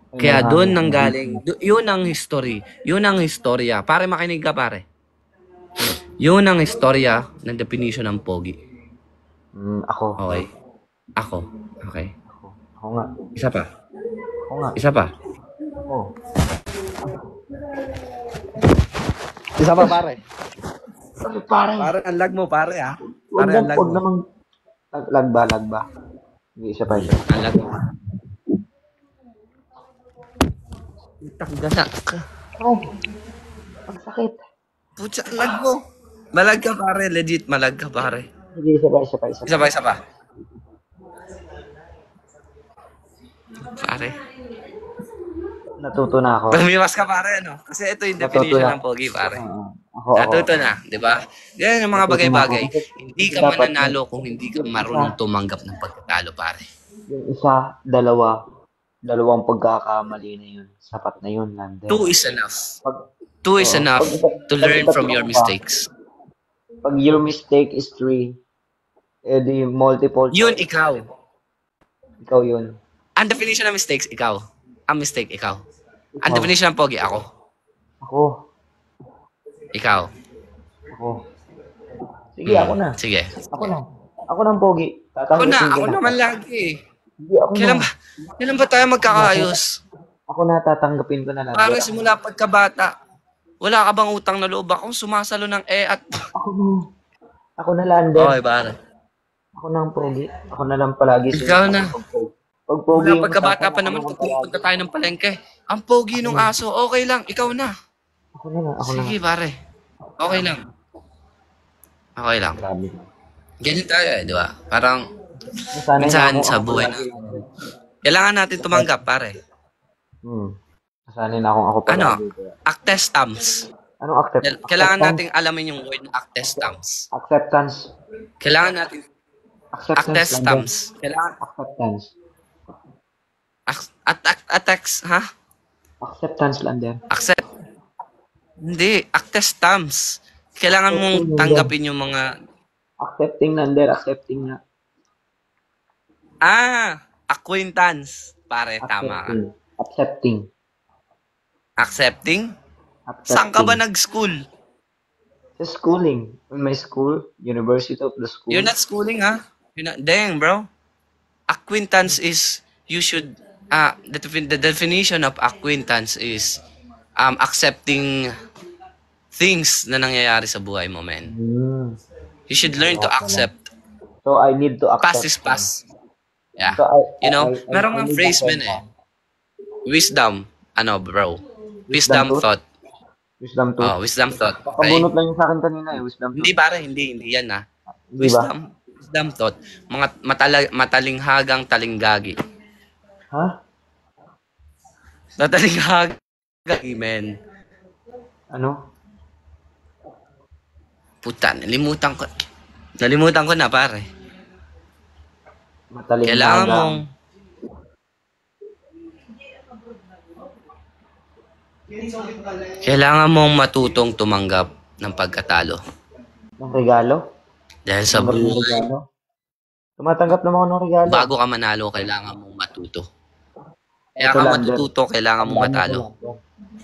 Kaya doon nang galing, yun ang history. Yun ang historya. Pare, makinig ka, pare. Yun ang historya ng definition ng pogi. Ako. Okay? Ako. Okay. Ako nga. Isa pa. Ako nga. Isa pa. Ako. Isa pa, pare. Pare. Pare, ang lag mo, pare, ha? Pare, ang lag Huwag mo. namang... Lag ba? Hindi, isa pa. Ang lag mo. Tangganak ka. Oh, ang sakit. Putya, ang lag mo. Malag ka, pare. Legit, malag ka, pare. Sige, isa pa. Isa pa. Pare. Natuto na ako. Lumiwas ka, pare, ano? Kasi ito yung definition Natuto na. ng pogi, pare. Ako. Natuto na, di ba? Yan yung mga Natuto bagay-bagay. na ako. Hindi ka Dapat- mananalo kung hindi ka marunong tumanggap ng pagkatalo, pare. Yung isa, dalawang pagkakamali na yun. Sapat na yun, Lander. Two is enough. Pag- Two is Oo. enough Pag- to learn pag- from your mistakes. Pag your mistake is 3, di multiple. Yun, ikaw. Ikaw yun. Ang definition ng mistakes, ikaw. Ang mistake, ikaw. Ang Ikaw. definition ng pogi, ako. Ako. Ikaw. Ako. Sige, ako na. Sige. Ako na. Ako na ang pogi. Ako na, Tatanggapin ko ako na. naman lagi. Sige, ako na. Kailan ba tayo magkakaayos? Ako na, tatanggapin ko na lang. Para simula pagkabata, wala ka bang utang na loob? Akong sumasalo ng at... Ako na. Ako na, Lander. Okay, pare. Ako na ang pogi. Ako na lang palagi. Ikaw na. Pag pogi Wala yung pagkabata usapan, pa naman, ako na pag palagi. pupunta tayo ng palengke. Ang pogi nung aso, okay lang, ikaw na. Ako na nga. Ako na. Sige, pare. Okay lang. Okay lang. Grabe. Ganyan tayo di ba? Parang, Nasanay na minsan ako, sa ako buhay palagi. na, kailangan natin tumanggap, pare. Nasanay na akong ako palagi. Ano? Actestams. Anong Kailangan nating alamin yung word na actestams. Acceptance. Kailangan natin Acceptance. actestams. Kailangan Acceptance. attacks, ha? Acceptance, Lander. Accept. Hindi, actestams. Kailangan mong tanggapin yung mga Accepting, Lander. Accepting nga. acquaintance. Pare, tama ka. Accepting. Accepting? Saan ka ba nag-school? Sa schooling. In my school, University of the School. You're not schooling, ha? Dang, bro. Acquaintance is, you should, the definition of acquaintance is accepting things na nangyayari sa buhay mo, man. You should learn to accept. So, I need to accept. Past is past. Yeah. So, You know, meron I nga need phrase, man, accept. Wisdom. Ano, bro? Wisdom tooth? thought. Wisdom tooth. Oh, wisdom thought. Okay? Pakabunot lang yung sa akin kanina eh. Wisdom tooth. Hindi, pare. Hindi yan, ha? Di ba? Wisdom thought. Mga matalinghagang talinggagi. Ha? Tatalinghagang, men. Ano? Puta, nalimutan ko. Nalimutan ko na, pare. Mataling Kailangan haga. mong Kailangan mong matutong tumanggap ng pagkatalo. Ng regalo? Dahil sa Tumanggap ng buhay, regalo? Tumatanggap naman ako ng regalo. bago ka manalo, kailangan mong matuto. Kaya Ito, ka Lander. matututo, kailangan mong matalo.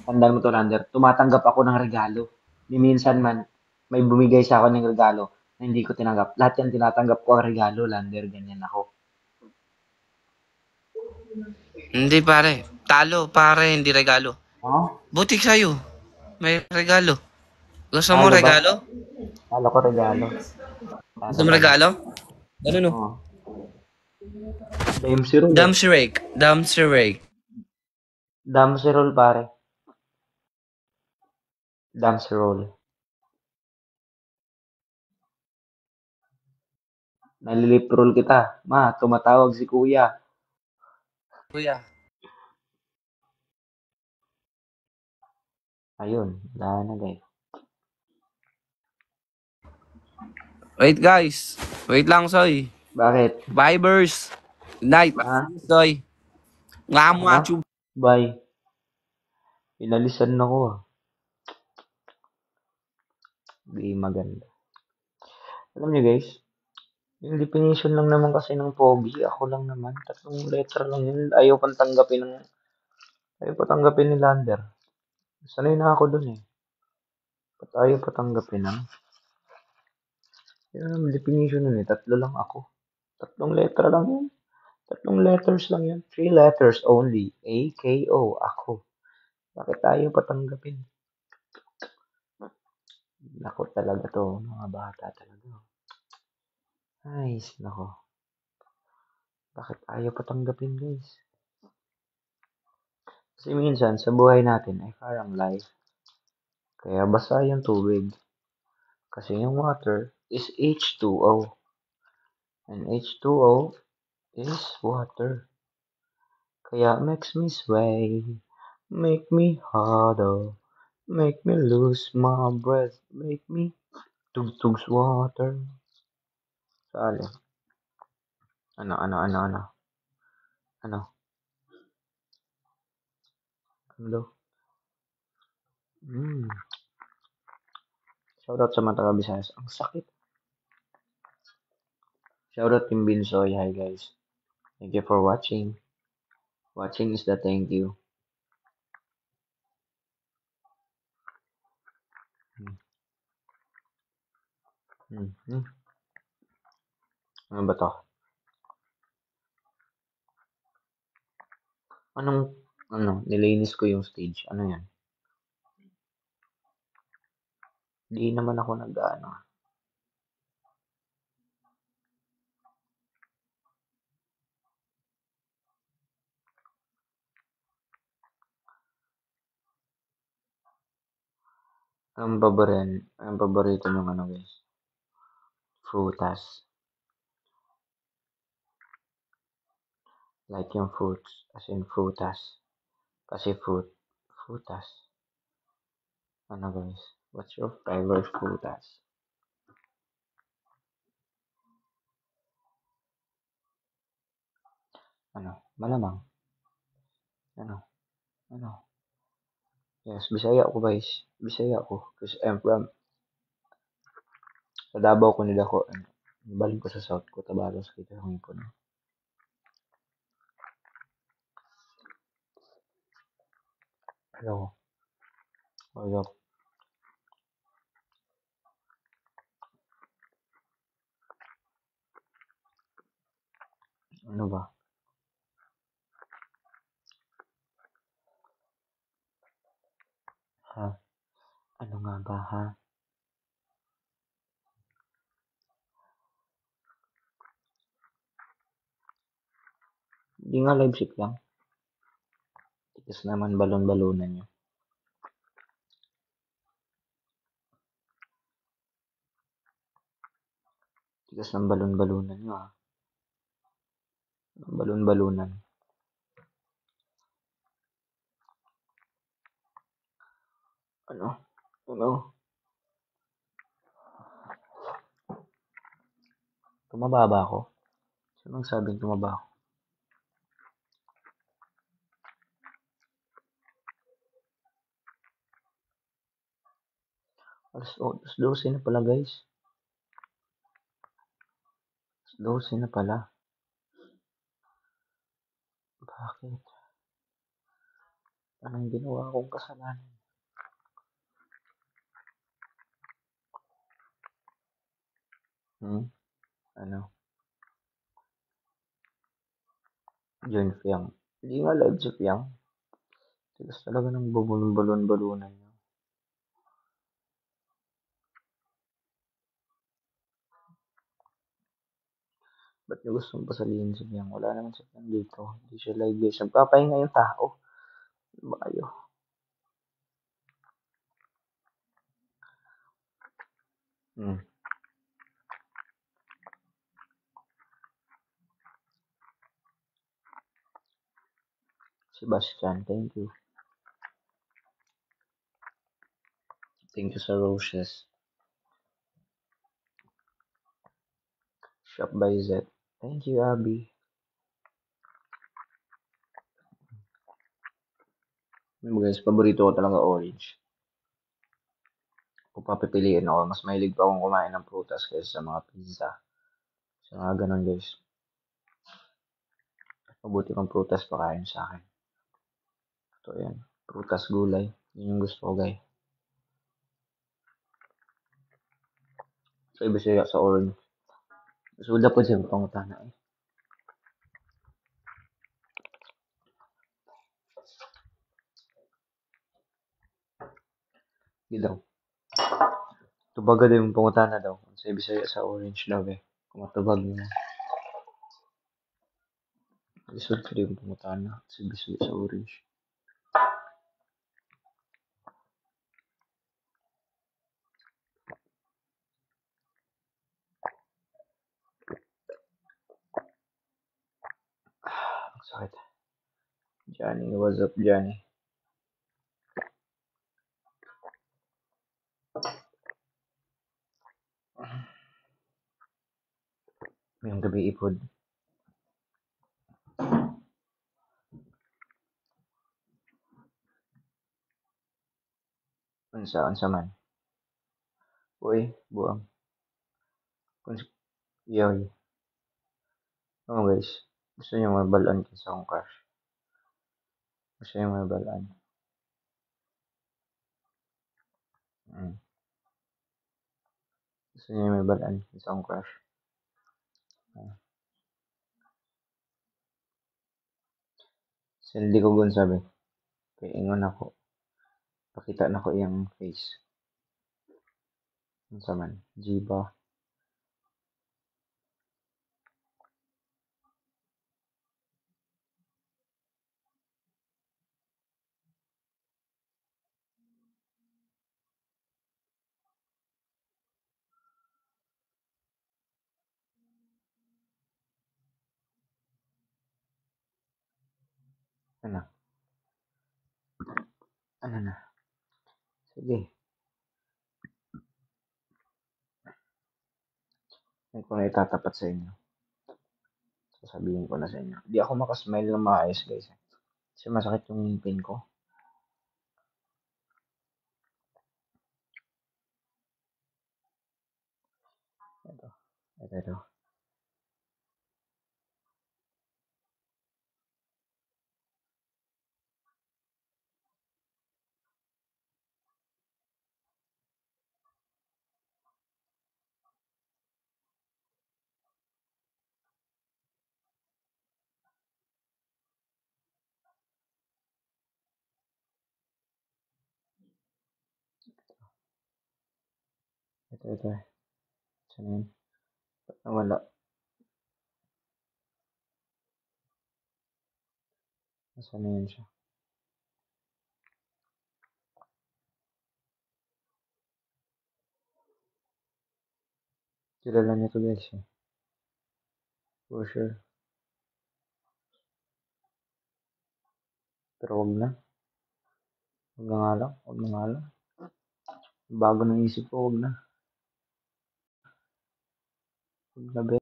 Tandaan mo to, Lander. Tumatanggap ako ng regalo. Ni minsan man, may bumigay sa akin ng regalo na hindi ko tinanggap. Lahat yan tinatanggap ko ang regalo, Lander. Ganyan ako. Hindi, pare. Talo, pare, hindi regalo. Ha? Buti sa'yo. May regalo. Gusto mo Talo ba? regalo? Kala ko regalo. Gusto mo regalo? Ano no? Oh. Dame Cyril. Dumpster rake. Dumpster rake. Dame Cyril, pare. Dame Cyril. Naliliprol kita. Ma, tumatawag si kuya. Kuya. Ayun, wala na guys. Wait, guys. Wait lang, Soy. Bakit? Vibers. Good night. Ha? Soy. Nga mo, Ha? achu. Bye. Inalisan na ko ah. Di maganda. Alam niyo guys, yung definition lang naman kasi ng pogi, ako lang naman. 3 letter lang yun. Ayaw pang tanggapin ni Lander. Sanay na ako dun eh. Ba't ayaw pa tanggapin ah? Yun ang definition nun eh. 3 lang ako. 3 letter lang yun. 3 letters lang yun. 3 letters only. A-K-O. Ako. Bakit ayaw pa tanggapin? Nako talaga to. Mga bata talaga. Ay, nako. Bakit ayaw pa tanggapin guys? Kasi minsan sa buhay natin ay parang life. Kaya basa yung tubig. Kasi yung water is H2O. And H2O is water. Kaya makes me sway. Make me huddle. Make me lose my breath. Make me tugtugs water. Sali. Ano? Ano? Hello? Shoutout sa mga taga Visayas. Ang sakit. Shoutout Team Binsoy. Hi guys. Thank you for watching. Watching is the thank you. Mhm. Ano ba to? Nilinis ko yung stage. Ano yan? Di naman ako nag-ano. Ang paborito ng ano guys? Frutas. Like yung fruits. As in frutas. Kasi frutas. Ano guys? What's your favorite frutas? Ano? Malamang. Ano? Ano? Yes, Bisaya ako guys. Bisaya ako. Kasi I'm from sa Davao ko nila ko. Balik ko sa South Cotabato sa kita hangin ko na. Hello. Hello. Ano ba? Ha? Ano nga ba ha? Di nga live ship lang. Tigas naman balon-balunan nyo. Tigas ng balon-balunan nyo ha. Balon-balunan. Ano? Ano? Tumababa ako? Sino sabing tumaba ako? Alas 12 na pala guys. Alas 12 na pala. Bakit? Anong ginawa kong kasalanan? Ano? John Fiang. Hindi nga live si Fiang. Tigas talaga ng balon-balunan nyo. Ba't nyo gustong pasalihin si Fiang? Wala naman si Fiang dito. Hindi siya live guys. Nagpapahinga yung tao. Ano ba kayo? Sebastian, thank you. Thank you sa roses. Shop by Z. Thank you, Abby. Guys, paborito ko talaga orange. Kung papipiliin ako, mas mahilig pa akong kumain ng prutas kaysa sa mga pizza. Sa mga ganun guys. Mabuti kang prutas pakain sa akin. Ito yan. Prutas gulay. Yun yung gusto ko guys. Sa iba siya sa orange. Suda po siya pangutana eh. Gidaw. Tubaga daw yung pangutana daw. Sa Bisaya sa orange daw eh. Kumatubag niya. Isod ko yung pangutana. Sa Bisaya sa orange. Sakit. Johnny, what's up Johnny? Ngayong gabi ipod. Unsa man. Uy, buang. Yoy. Oh guys. Gusto niyo mabalaan sa akong crush. Gusto niyo mabalaan. Gusto niya may balaan. Isang crush. So, hindi ko gun sabi. Kaya ingon ako. Pakita na ko iyang face. Ano sa man? Jiba. Ano? Ano na? Sige. Kung na itatapat sa inyo. Sasabihin ko na sa inyo. Di ako makasmile ng maayos, guys. Kasi masakit yung ngipin ko. Ito. Ito. Ito. Saan yun? Ba't nawala? Nasaan na yun siya? Kilala niyo to, guys. For sure. Pero wag na. Wag na nga lang. Wag na nga lang. Bago ng isip ko, wag na. Wag na, be.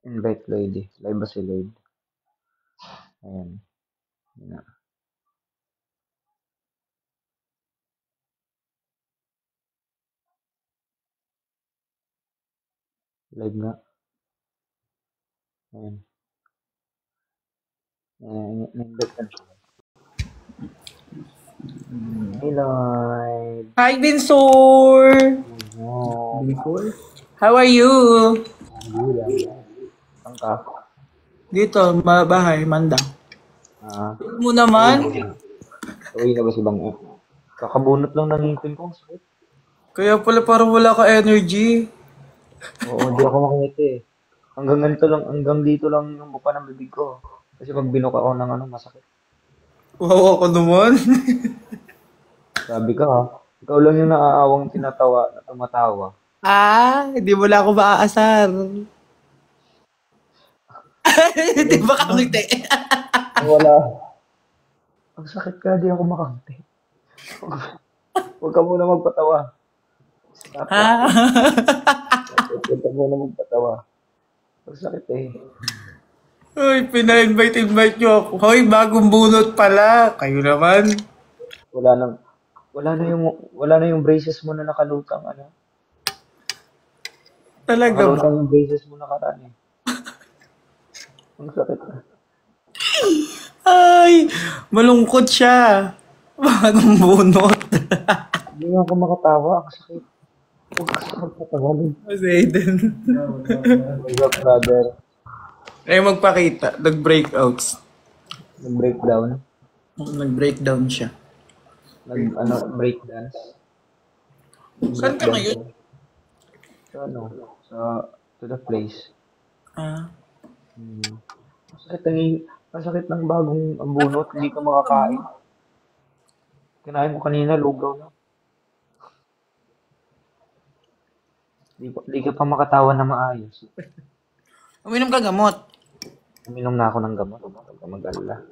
Invite lady. Live ba si Lady? Ayan. Yun na. Live nga. Ayan. Invite ka na siya. Hey, Lloyd. Hi, Vinsor! Oh, How are you? ang ka. Dito, bahay, Manda. Ah, Mo naman. uwi na ba si Bang F? Kakabunot lang ng ngipin ko. Ang sakit. Kaya pala parang wala ka energy. Oo, hindi ako makingiti eh. Hanggang dito lang yung buka ng bibig ko. Kasi pag binok ako ng masakit. Wow, ako naman. Sabi ka ha, ikaw lang yung naaawang tumatawa. Hindi mo lang ako maaasar. Di ba kamite? Wala. Ang sakit ka, di ako makangiti. Huwag ka muna magpatawa. Stop lang. Huwag ka muna magpatawa. Ang sakit eh. Uy, pina-invite nyo ako. Hoy, bagong bunot pala. Kayo naman. Wala na yung braces mo na nakalutang Talaga ba? Nakalutang yung braces mo nakaraan eh. Ang sakit na. Ay, malungkot siya. Bagong bunot. Hindi nga ako makatawa. Ang sakit. Huwag ka magpatawa. Kasi Aiden. What's up, brother? Ay, magpakita. Nag-breakouts. Nag-breakdown. Nag-breakdown siya. Breakdance. Saan ka ngayon? To the place. Ah. Masakit ng bagong ambunot, hindi ka makakain. Kinain ko kanina, lugaw na. Hindi ka pa makatawa na maayos. Uminom ka gamot. Uminom na ako ng gamot, huwag ka mag-alala.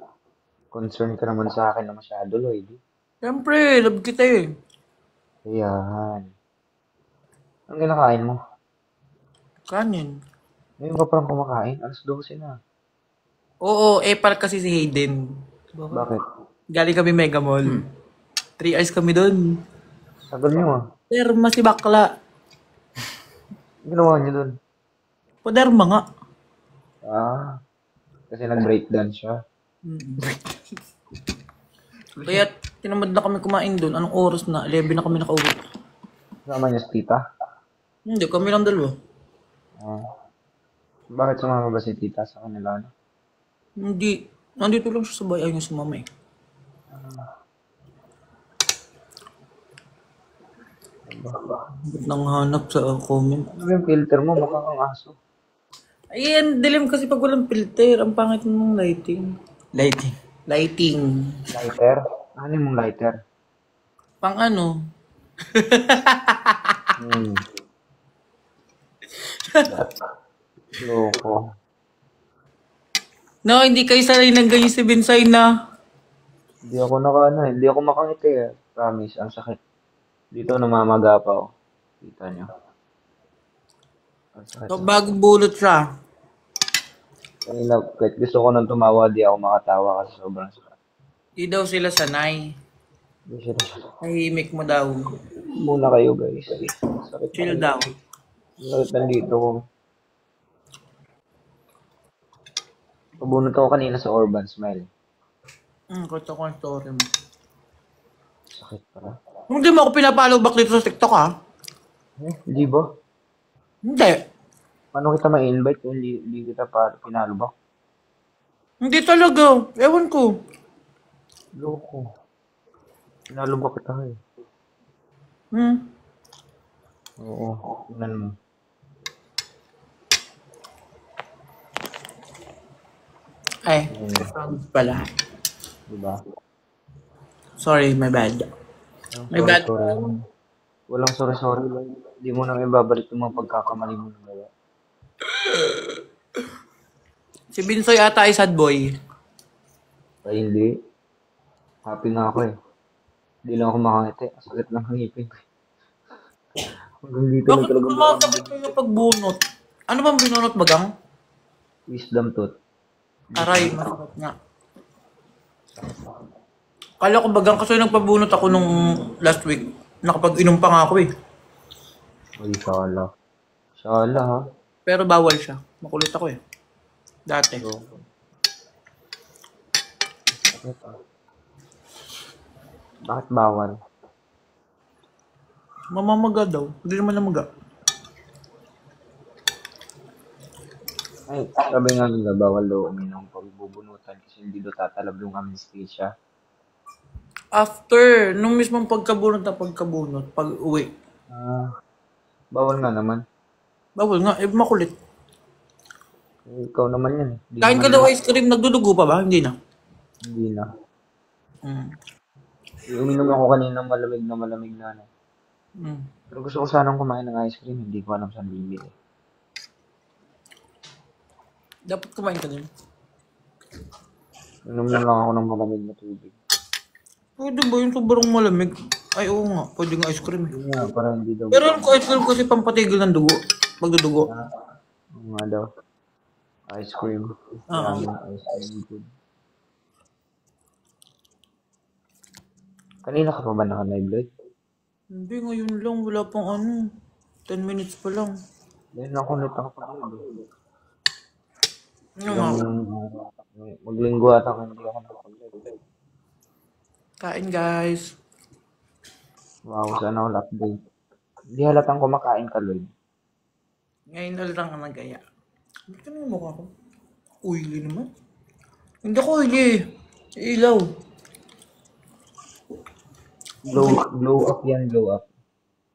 Concern ka naman sa akin na masyado, Lloyd. Siyempre, love kita eh. Ayan. Ang kinakain mo? Kanin. Ngayon ka parang kumakain? Alas 12 na. Oo, para kasi si Hayden. Bakit? Galing kami Mega Mall. 3 hours kami doon. Tagal nyo ah. Poderma si bakla. Ginawa nyo dun? Poderma nga. Ah. Kasi nag-breakdance siya. Kaya tinamad na kami kumain doon. Anong oras na? 11 na kami nakauwi. Kasama niya si tita. Hindi, kami lang dalawa. Ah. Bakit sumama ba si tita sa kanila? No? Hindi. Nandito lang siya sa bahay. Ayaw niya sumama eh. Ba't nang hanap sa comment? Ano yung filter mo? Mukha kang aso. Ayan, dilim kasi pag walang filter. Ang pangit ng lighting. Lighting. Lighter? Ano yung lighter? Pang ano? Loko. No, hindi kayo sanay ng ganyan si Binsay na. Hindi ako makangiti eh. Promise, ang sakit. Dito namamaga pa ako. Kita nyo. Ang sakit. So, bagong bulot siya. Kanina, kahit gusto ko nang tumawa, di ako makatawa kasi sobrang sakit. Di daw sila sanay. Hindi siya. Tahimik mo daw. Muna kayo guys. Sakit Chill na- daw. Sakit nandito ko. Pabunot ako kanina sa Urban Smile. Kwento ko ang story mo. Sakit pala. Hindi mo ako pinapalo back dito sa TikTok ha? Hindi ba? Hindi. Paano kita ma-invite kung hindi kita pinalo ba? Hindi talaga. Ewan ko. Loko. Pinalo ba kita eh? Oo. Tingnan mo. Ay, pala. Diba? Sorry, my bad. My bad. Sorry. Walang sorry lang. Hindi mo na ibabalik yung mga pagkakamali mo na gawa. Si Binsoy ata ay sad boy. Ay hindi. Happy nga ako eh. Hindi lang ako makangiti. Ang sakit lang ng ngipin. Hanggang dito lang Bakit talaga kumakapit kayo pagbunot? Ano bang binunot bagang? wisdom tooth. Aray, masakit nga. Kala ko bagang kasi nagpabunot ako nung last week. Nakapag-inom pa nga ako eh. Ay, sala. Sala ha. Pero bawal siya. Makulit ako eh. Dati. Sakit ah. Bakit bawal? Mamamaga daw. Hindi naman namaga. Ay, sabi nga nila, bawal daw uminom pag bubunutan kasi hindi daw tatalab yung anesthesia. After, nung mismong pagkabunot, pag uwi. Ah, bawal nga naman. Bawal nga, eh makulit. Eh, ikaw naman yan. Hindi Kain ka naman daw ice cream, nagdudugo pa ba? Hindi na. Hindi na. Mm. Uminom ako kanina ng malamig na ano. Mm. Pero gusto ko sanang kumain ng ice cream, hindi ko alam saan bibili. Dapat kumain ka din. Inom na lang ako ng malamig na tubig. Pwede ba yung sobrang malamig? Ay, oo nga. Pwede nga ice cream. Yun nga, para hindi daw. Pero yung ice cream kasi pampatigil ng dugo. Pagdudugo. Yung nga daw. Ice cream. Yan, ice cream good. Kanina ka pa ba naka-live light? Hindi, ngayon lang. Wala pang ano. 10 minutes pa lang. Then ako nito pa live. Ano nga? Maglinggo ata kung hindi ako nakapag-live. Kain guys. Wow, sana all update. Hindi halatang kumakain ka, Lloyd. Ngayon na lang ang nagaya. Ba't ka na yung mukha ko? Oily naman. Hindi ko oily. Ilaw. Glow up yan, glow up.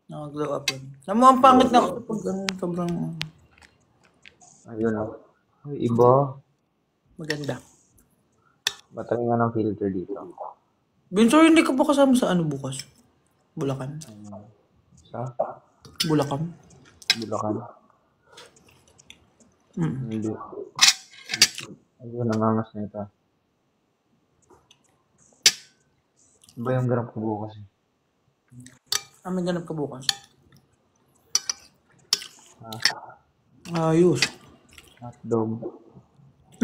Nakaglow up yun. Alam mo, ang pangit na ako pag ano, sobrang Ayun o. Ay, iba. maganda. Batang nga ng filter dito. Binso, hindi ka ba kasama sa ano bukas? Bulacan? Sa Bulacan? Bulacan. Mm. Hindi. Ayun, nangangas na ito. Iba yung ganap ko bukas eh. May ganap ka bukas. Ah, Ayos. hotdog.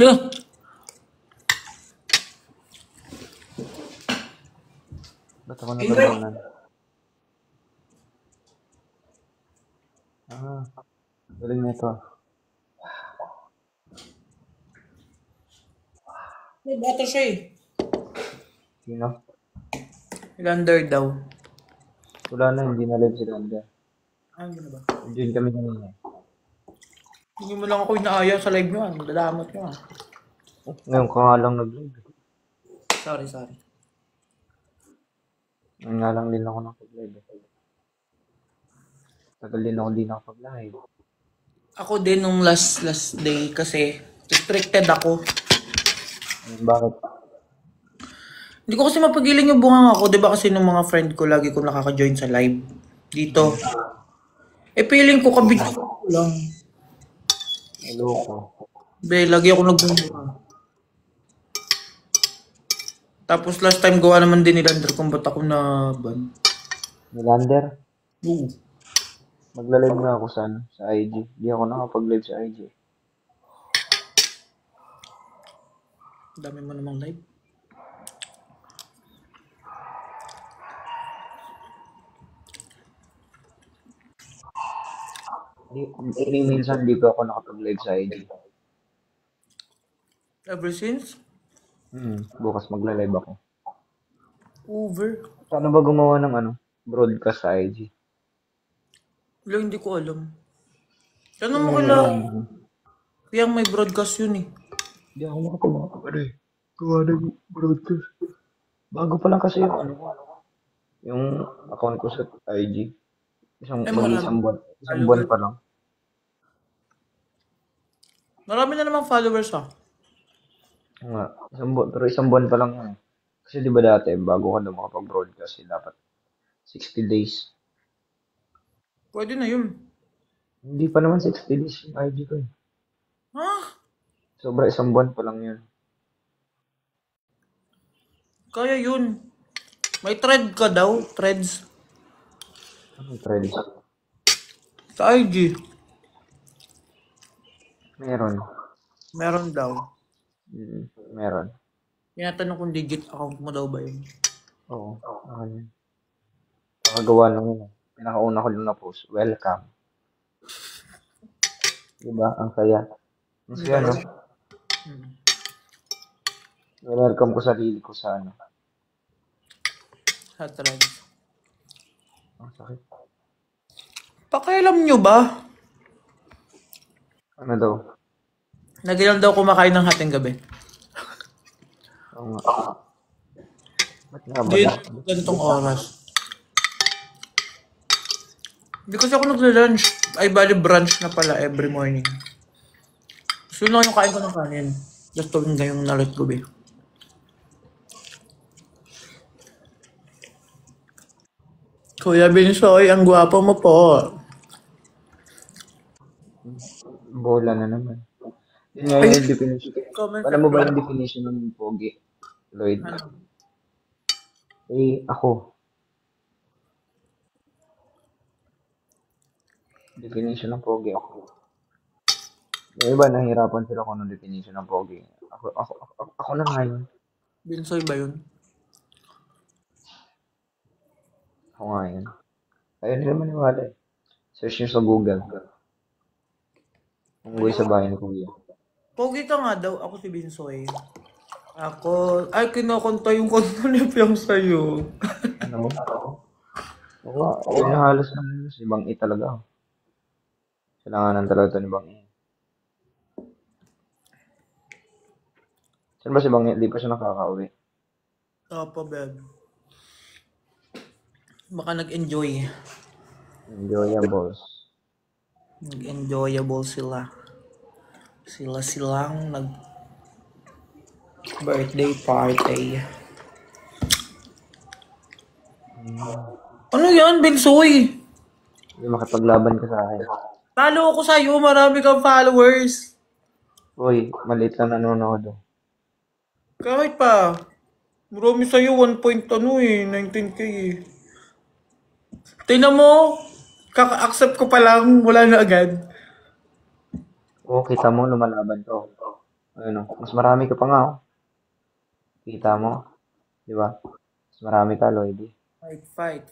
Yeah. Ba't ako natabunan? Galing na ito. May bata siya eh. Sino? Lander daw. Wala na, hindi na live si Lander. Ano na ba? Join kami kanina. Hindi mo lang ako inaaya sa live nyo. Dadamot nyo ah. Ngayon ka nga lang nag-live. Sorry. Ngayon nga lang din ako nakapag-live. Tagal din ako di nakapag-live. Ako din nung last day kasi restricted ako. Bakit? Hindi ko kasi mapagiling yung bunga ako. Diba kasi nung mga friend ko lagi ko nakaka-join sa live. Dito. Feeling ko kabit ko lang. Hello ko. Be, lagi ako nagbunga. Tapos last time gawa naman din ni Lander kung ba't ako na ban. Ni Lander? Oo. Magla-live na ako sa IG. Di ako nakapag-live sa IG. Dami mo namang live. Minsan di pa ako nakapag-live sa IG. Ever since? Bukas magla-live ako. Over. Paano ba gumawa ng broadcast sa IG? Wala, hindi ko alam. Tanong mo kila. Kaya may broadcast yun eh. Di ako gawa ng broadcast. Bago pa lang kasi yung account ko sa IG. Isang buwan. Isang buwan pa lang. Marami na namang followers ah. Nga, pero isang buwan pa lang yun. Kasi di ba dati, bago ka na makapag-broadcast, dapat 60 days. Pwede na yun. Hindi pa naman 60 days yung IG ko eh. Ha? Sobra isang buwan pa lang yun. Kaya yun. May thread ka daw? Threads? Anong trends? Sa IG. Meron. Meron daw. Meron. Tinatanong kung legit account mo daw ba yun? Oo. Okay. Nakagawa lang yun. Pinakauna ko lang na post. Welcome. Diba? Ang saya. Ang saya, no? Welcome ko sarili ko sa Sa threads. Ang sakit. Pakialam nyo ba? Ano daw? Nagilang daw kumakain ng hating gabi. Oo nga. Ba't nga ba? Hindi, ganitong oras. Hindi kasi ako nagla-lunch. Ay, bali brunch na pala every morning. So, yun lang yung kain ko ng kanin. Just tuwing ngayong nalit gabi. Kuya Binsoy, ang gwapo mo po. Bola na naman. Yun nga yung definition. Comment Alam mo ba yung definition ng pogi, Lloyd? Ano? Ako. Definition ng pogi ako. Yung iba nahihirapan sila kung anong definition ng pogi. Ako na nga yun. Binsoy ba yun? Ako nga yun. Ayaw nila maniwala eh. Search nyo sa Google. Unggoy sa bahay ni Kuya. Pogi ka nga daw. Ako si Binsoy. Ako, ay kinokanta yung kanta ni Piang sa'yo. Ano mo? Ako yung halos na si Bang E talaga. Kailanganan talaga ito ni Bang E. Saan ba si Bang E? Di pa siya nakaka-uwi. Opo, beb. Baka nag-enjoy. Enjoyables. Nag-enjoyable sila. Silang birthday party. Ano yan, Binsoy? Hindi makipaglaban ka sa akin. Talo ako sa'yo, marami kang followers. Uy, maliit lang nanonood. Kahit pa. Marami sa'yo, 19K eh. Tingnan mo, kaka-accept ko pa lang, wala na agad. Oo, kita mo, lumalaban to. Ayun, mas marami ka pa nga. Kita mo? Di ba? Mas marami ka, Lloyd. Fight.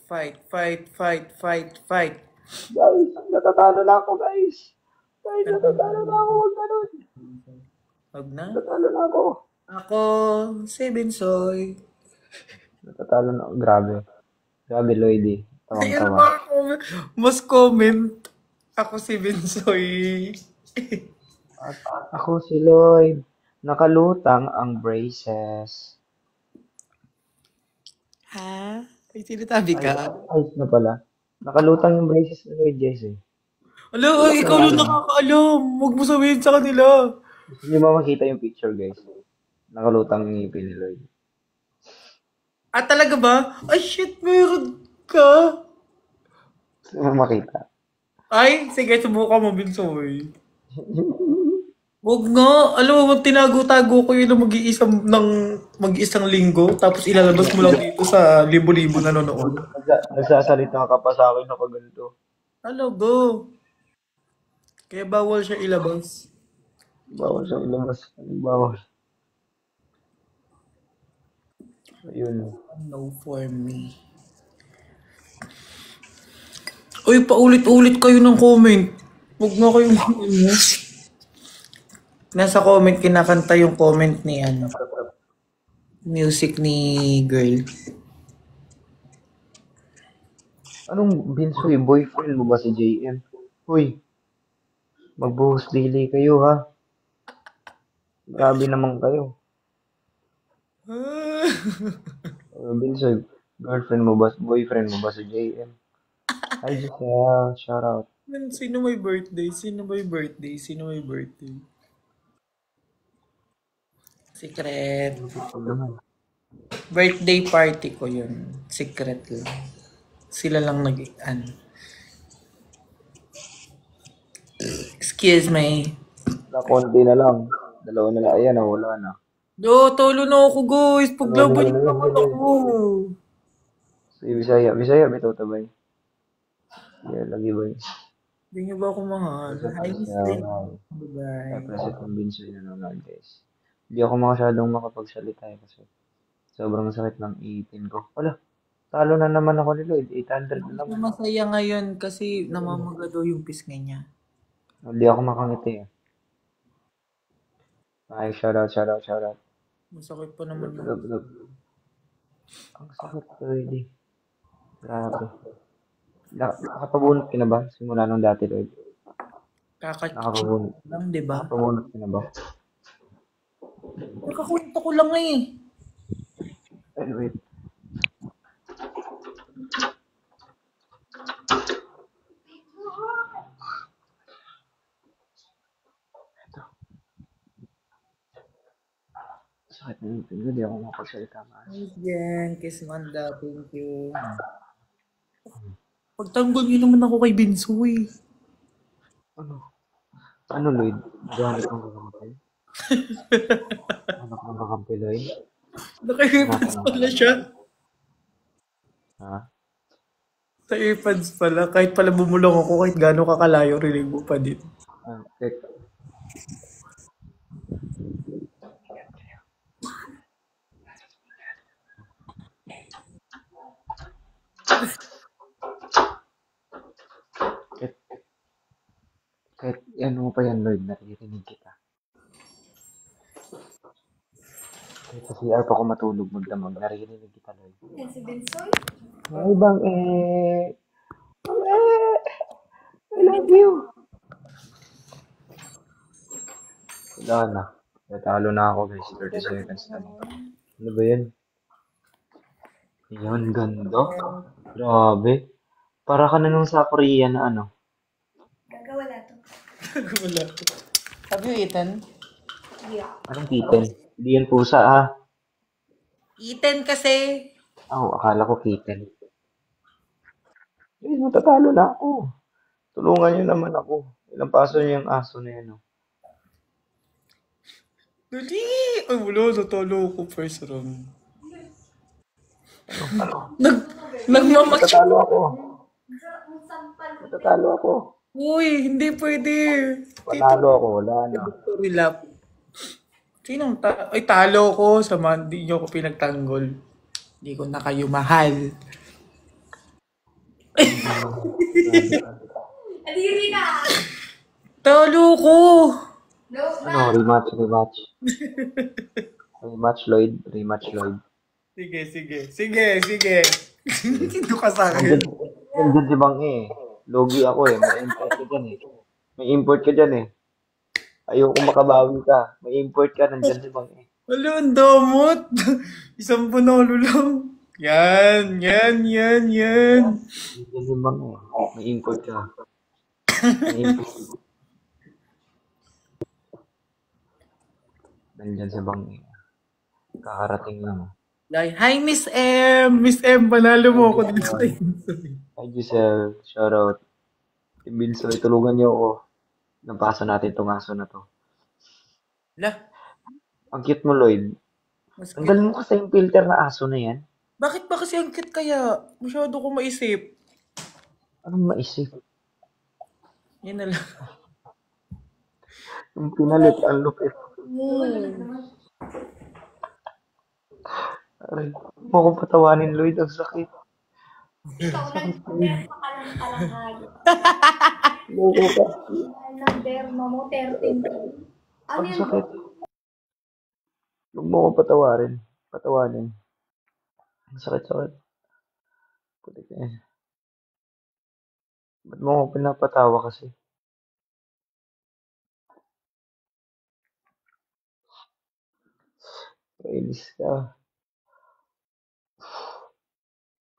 Guys, natatalo na ako, guys. Guys, natatalo na ako. Huwag ganun. Wag na. Natatalo na ako. Ako, si Bensoy. Natatalo na. Grabe. Grabe, Lloyd eh. Ayun Tawang-tawa. ba ako? Mas comment. Ako si Bensoy. At ako si Lloyd. Nakalutang ang braces. Ha? Ay, sinatabi Ay, ka? ayos na pala. Nakalutang yung braces ni Lloyd, Jess eh. Ala, ay, ikaw lang nakakaalam. Huwag mo sabihin sa kanila. Gusto niyo ba makita yung picture, guys? Nakalutang yung ngipin ni Lloyd. Ah, talaga ba? Ay, shit, meron ka. Gusto mo makita? Ay, sige, subukan mo, Bensoy. Huwag nga. Alam mo, tinago-tago ko yun ng mag-iisang linggo, tapos ilalabas mo lang dito sa libo-libo nanonood. Nagsasalita ka pa sa akin na kaganito. Talaga. Kaya bawal siya ilabas. Bawal siyang ilabas. Bawal. Ayun. No for me. Uy, paulit-ulit kayo ng comment. Huwag nga kayong nasa comment, kinakanta yung comment ni music ni girl. Anong Binsoy? Boyfriend mo ba si JM? Uy, magbuhos dili kayo ha. Grabe naman kayo. Binsoy, girlfriend mo ba, boyfriend mo ba si JM? Hi Giselle, shout out. Sino may birthday? Sino may birthday? Sino may birthday? Secret. Birthday party ko yun. Secret lang. Sila lang Excuse me. Na konti na lang. Dalawa na lang. Ayan, wala na. Do, tolo na ako guys. Paglaban niyo naman ako. Si Bisaya, bitaw tabay. Yeah, lagi ba yun? Hindi niyo ba ako mahal? Hi, Steve. Bye-bye. Preset ng Binsoy na naman guys. Hindi ako masyadong makapagsalita kasi sobrang sakit ng ipin ko. Wala, talo na naman ako ni Lloyd. 800 na naman. Masaya ngayon kasi namamagado yung pisngi niya. Hindi ako makangiti eh. Ay, shout out. Masakit pa naman. Love. Ang sakit Lloyd eh. Grabe. Nakapabunot ka na ba? Simula nung dati Lloyd. Nakapabunot. Lang, di ba? Nakapabunot ka na ba? Nakakwento ko lang eh. Ay, wait. Sakit na yung pinto, di ako makapagsalita maas. Nice yan, Kiss Manda, thank you. Pagtanggol niyo naman ako kay Binsoy. Ano Lloyd? Gahanap kang kakampay? Gahanap kang kakampay Lloyd? Naka-earpads pala siya. Ha? Sa earpads pala, kahit pala bumulong ako, kahit gano'ng kakalayo, rinig mo pa din. Teka. Kahit ano mo pa yan, Lloyd, naririnig kita. Kahit sa CR pa ako matulog magdamag, naririnig kita, Lloyd. Yan si Bensoy. Ay, bang I love you. Wala na. Natalo na ako, guys. 30 seconds na. Ano ba yan? Yan, ganda. Grabe. Para ka na nung sa Korea na ano. Gagawala to. Wala ko. Have you eaten? Yeah. Anong kitten? Hindi yan pusa, ha? Eaten kasi. Akala ko kitten. Eh, matatalo na ako. Tulungan niyo naman ako. Ilang paso niyo yung aso na yan, oh. Dali! Ay, wala. Natalo ko first round. Nagmamatch. Matatalo ako. Uy, hindi pwede. Panalo ako, wala na. Victory lap. Sinong ay, talo ko sa hindi niyo ako pinagtanggol. Hindi ko na kayo mahal. Adiri na! Talo ko! No, Ano, rematch. Rematch, Lloyd. Rematch, Lloyd. Sige. Dito ka sa akin. Nandyan si Bang eh. Logi ako eh. May import ka dyan eh. May import ka dyan eh. Ayoko makabawi ka. May import ka. Nandyan si Bang eh. Wala, ang damot. Isang panalo lang. Yan. Nandyan si Bang eh. May import ka. May import. Nandyan si Bang eh. Kakarating lang. Like, hi, Miss M. Miss M, panalo mo ako dito. Hi Giselle. Shoutout. Team Binsoy, tulungan niyo ako. Napasa natin tong aso na to. Lah, Ang cute mo, Lloyd. mas Ang galing mo kasi yung filter na aso na yan. bakit ba kasi ang cute kaya? Masyado ko maisip. Anong maisip? Yan na lang. Yung pinalit, ang lupit. Aray, mo akong patawanin, Lloyd. Ang sakit. Ikaw lang, derma ka lang palang hayop. Loko ka. Mahal ng derma mo, 13. Ano Ang yan? sakit. Huwag mo akong patawanin. Ang sakit. Putik na yan. Ba't mo ako pinapatawa kasi? Kainis ka.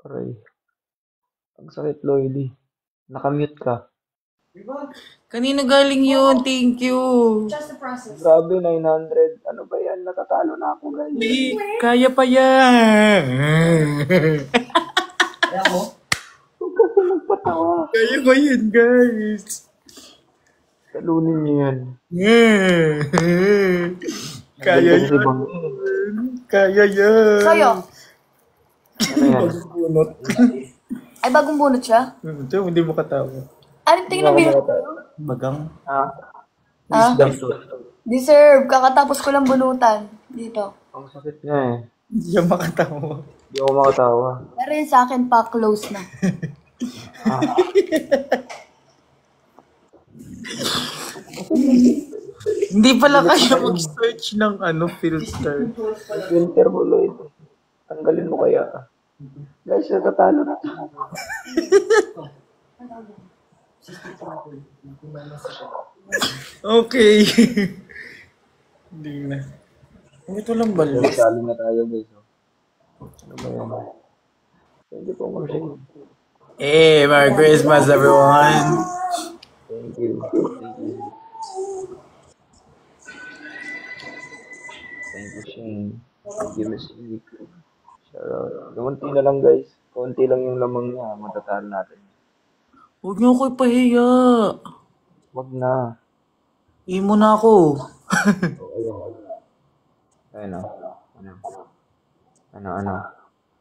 Aray. Ang sakit, Lloyd. Nakamute ka. Kanina galing yun, thank you. Just the process. Grabe, 900. Ano ba yan? Natatalo na ako, guys. Kaya pa yan. Huwag kasi magpatawa. Kaya ko yun, guys. Talunin niyo yan. Kaya Kasi yun. bang, Kaya yan. Sa'yo. ano yan? Bunot. Ay, bagong bunot siya? Ito, hindi mo katawa. Anong tingin ng binot? Bagang. Ah, Ah? Deserve. Kakatapos ko lang bunutan. Dito. ang sakit nga eh. Hindi siya makatawa. Hindi ako makatawa. Pero yun sa akin pa, close na. Hindi pala kaya mag-search ng filter. Ang filter mo, Lloyd. Tanggalin mo kaya. Guys, natatalo na. Okay. Hindi na. Ito lang ba? Sali na tayo, guys. Ano ba yan? Thank you po, Ma'am Shane. Hey, Merry Christmas, everyone. Thank you. Thank you, Shane. Thank you, Miss Vic. Shoutout. Kunti na lang, guys. Kunti lang yung lamang niya. Matatalo natin. Huwag niyo ako ipahiya. Wag na. Imo na ako. Ayun o. Ano?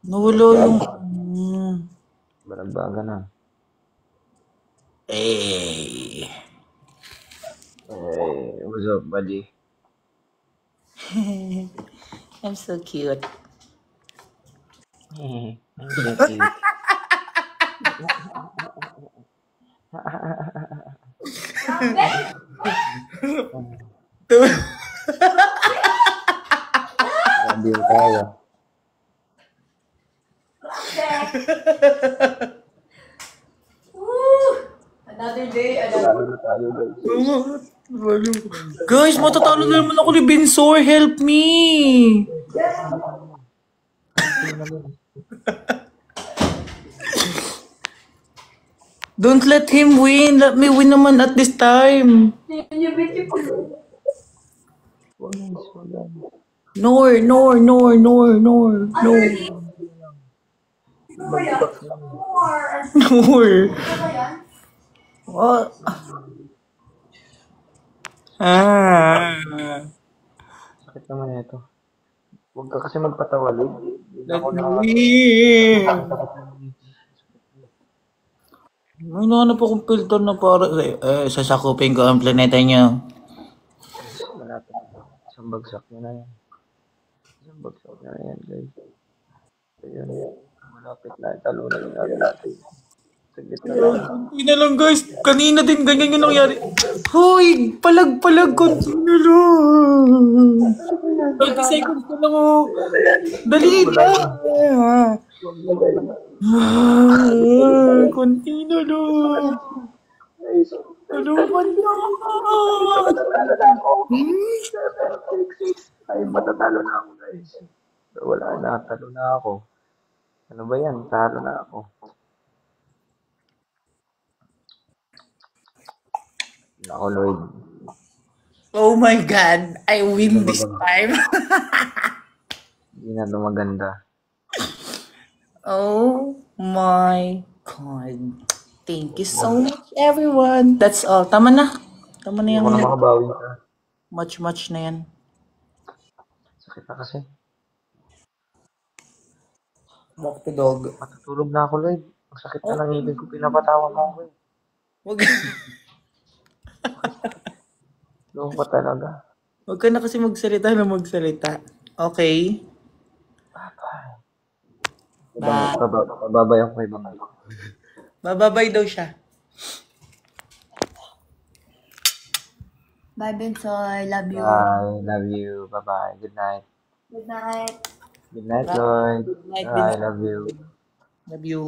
Nawala yung... Baragbaga na. Hey. Hey, what's up, buddy? I'm so cute. I'm so cute. Sabi ko tayo. Another day, Lalo na tayo, guys. Guys, matatalo na naman ako ni Binsor. Help me. Don't let him win. Let me win naman at this time. Nor. Nor. What? Sakit naman ito. Huwag ka kasi magpatawa, Lloyd. Let me win. May nahanap akong filter na para sasakupin ko ang planeta niyo. Malapit na. Isang bagsak na yan. Guys. Ayun. Malapit na. Talunan na natin. Saglit na lang. Hindi na lang guys. Kanina din ganyan yung nangyari. Hoy! Palag-palag! Continue lang! 30 seconds na lang oh! Dali na! Continue lang! Tulungan na! Ay, matatalo na ako, guys. Wala na, talo na ako. Ano ba yan? Talo na ako. Nako, Lloyd. Oh my God! I win this time! Hindi na ito maganda. Oh my God! Thank you so much, everyone! That's all. Tama na. Tama na Hindi ko na yung makabawi ka. much na yan. Sakit na kasi. Back to dog. Matutulog na ako, Lloyd. Ang sakit na ng ngipin ko. Pinapatawan mo ako eh. Wag, Loko ka talaga. wag ka na kasi magsalita na magsalita. Okay? Bye. Babay ako kay Bangay. Bababay daw siya. Bye, Bensoy. Love you. Bye. Love you. Bye-bye. Good night. Good night. Good night, Lloyd. Good night, Bye. Love you. Love you.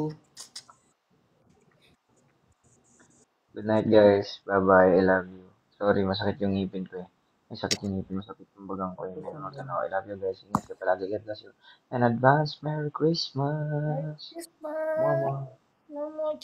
Good night, guys. Bye-bye. I love you. Sorry, masakit yung ngipin ko eh. May sakit yung ngipin, masakit yung bagang ko eh. I love you, guys. Ingat ka palagi. God bless you. And advance Merry Christmas. Christmas. Mama. Mama,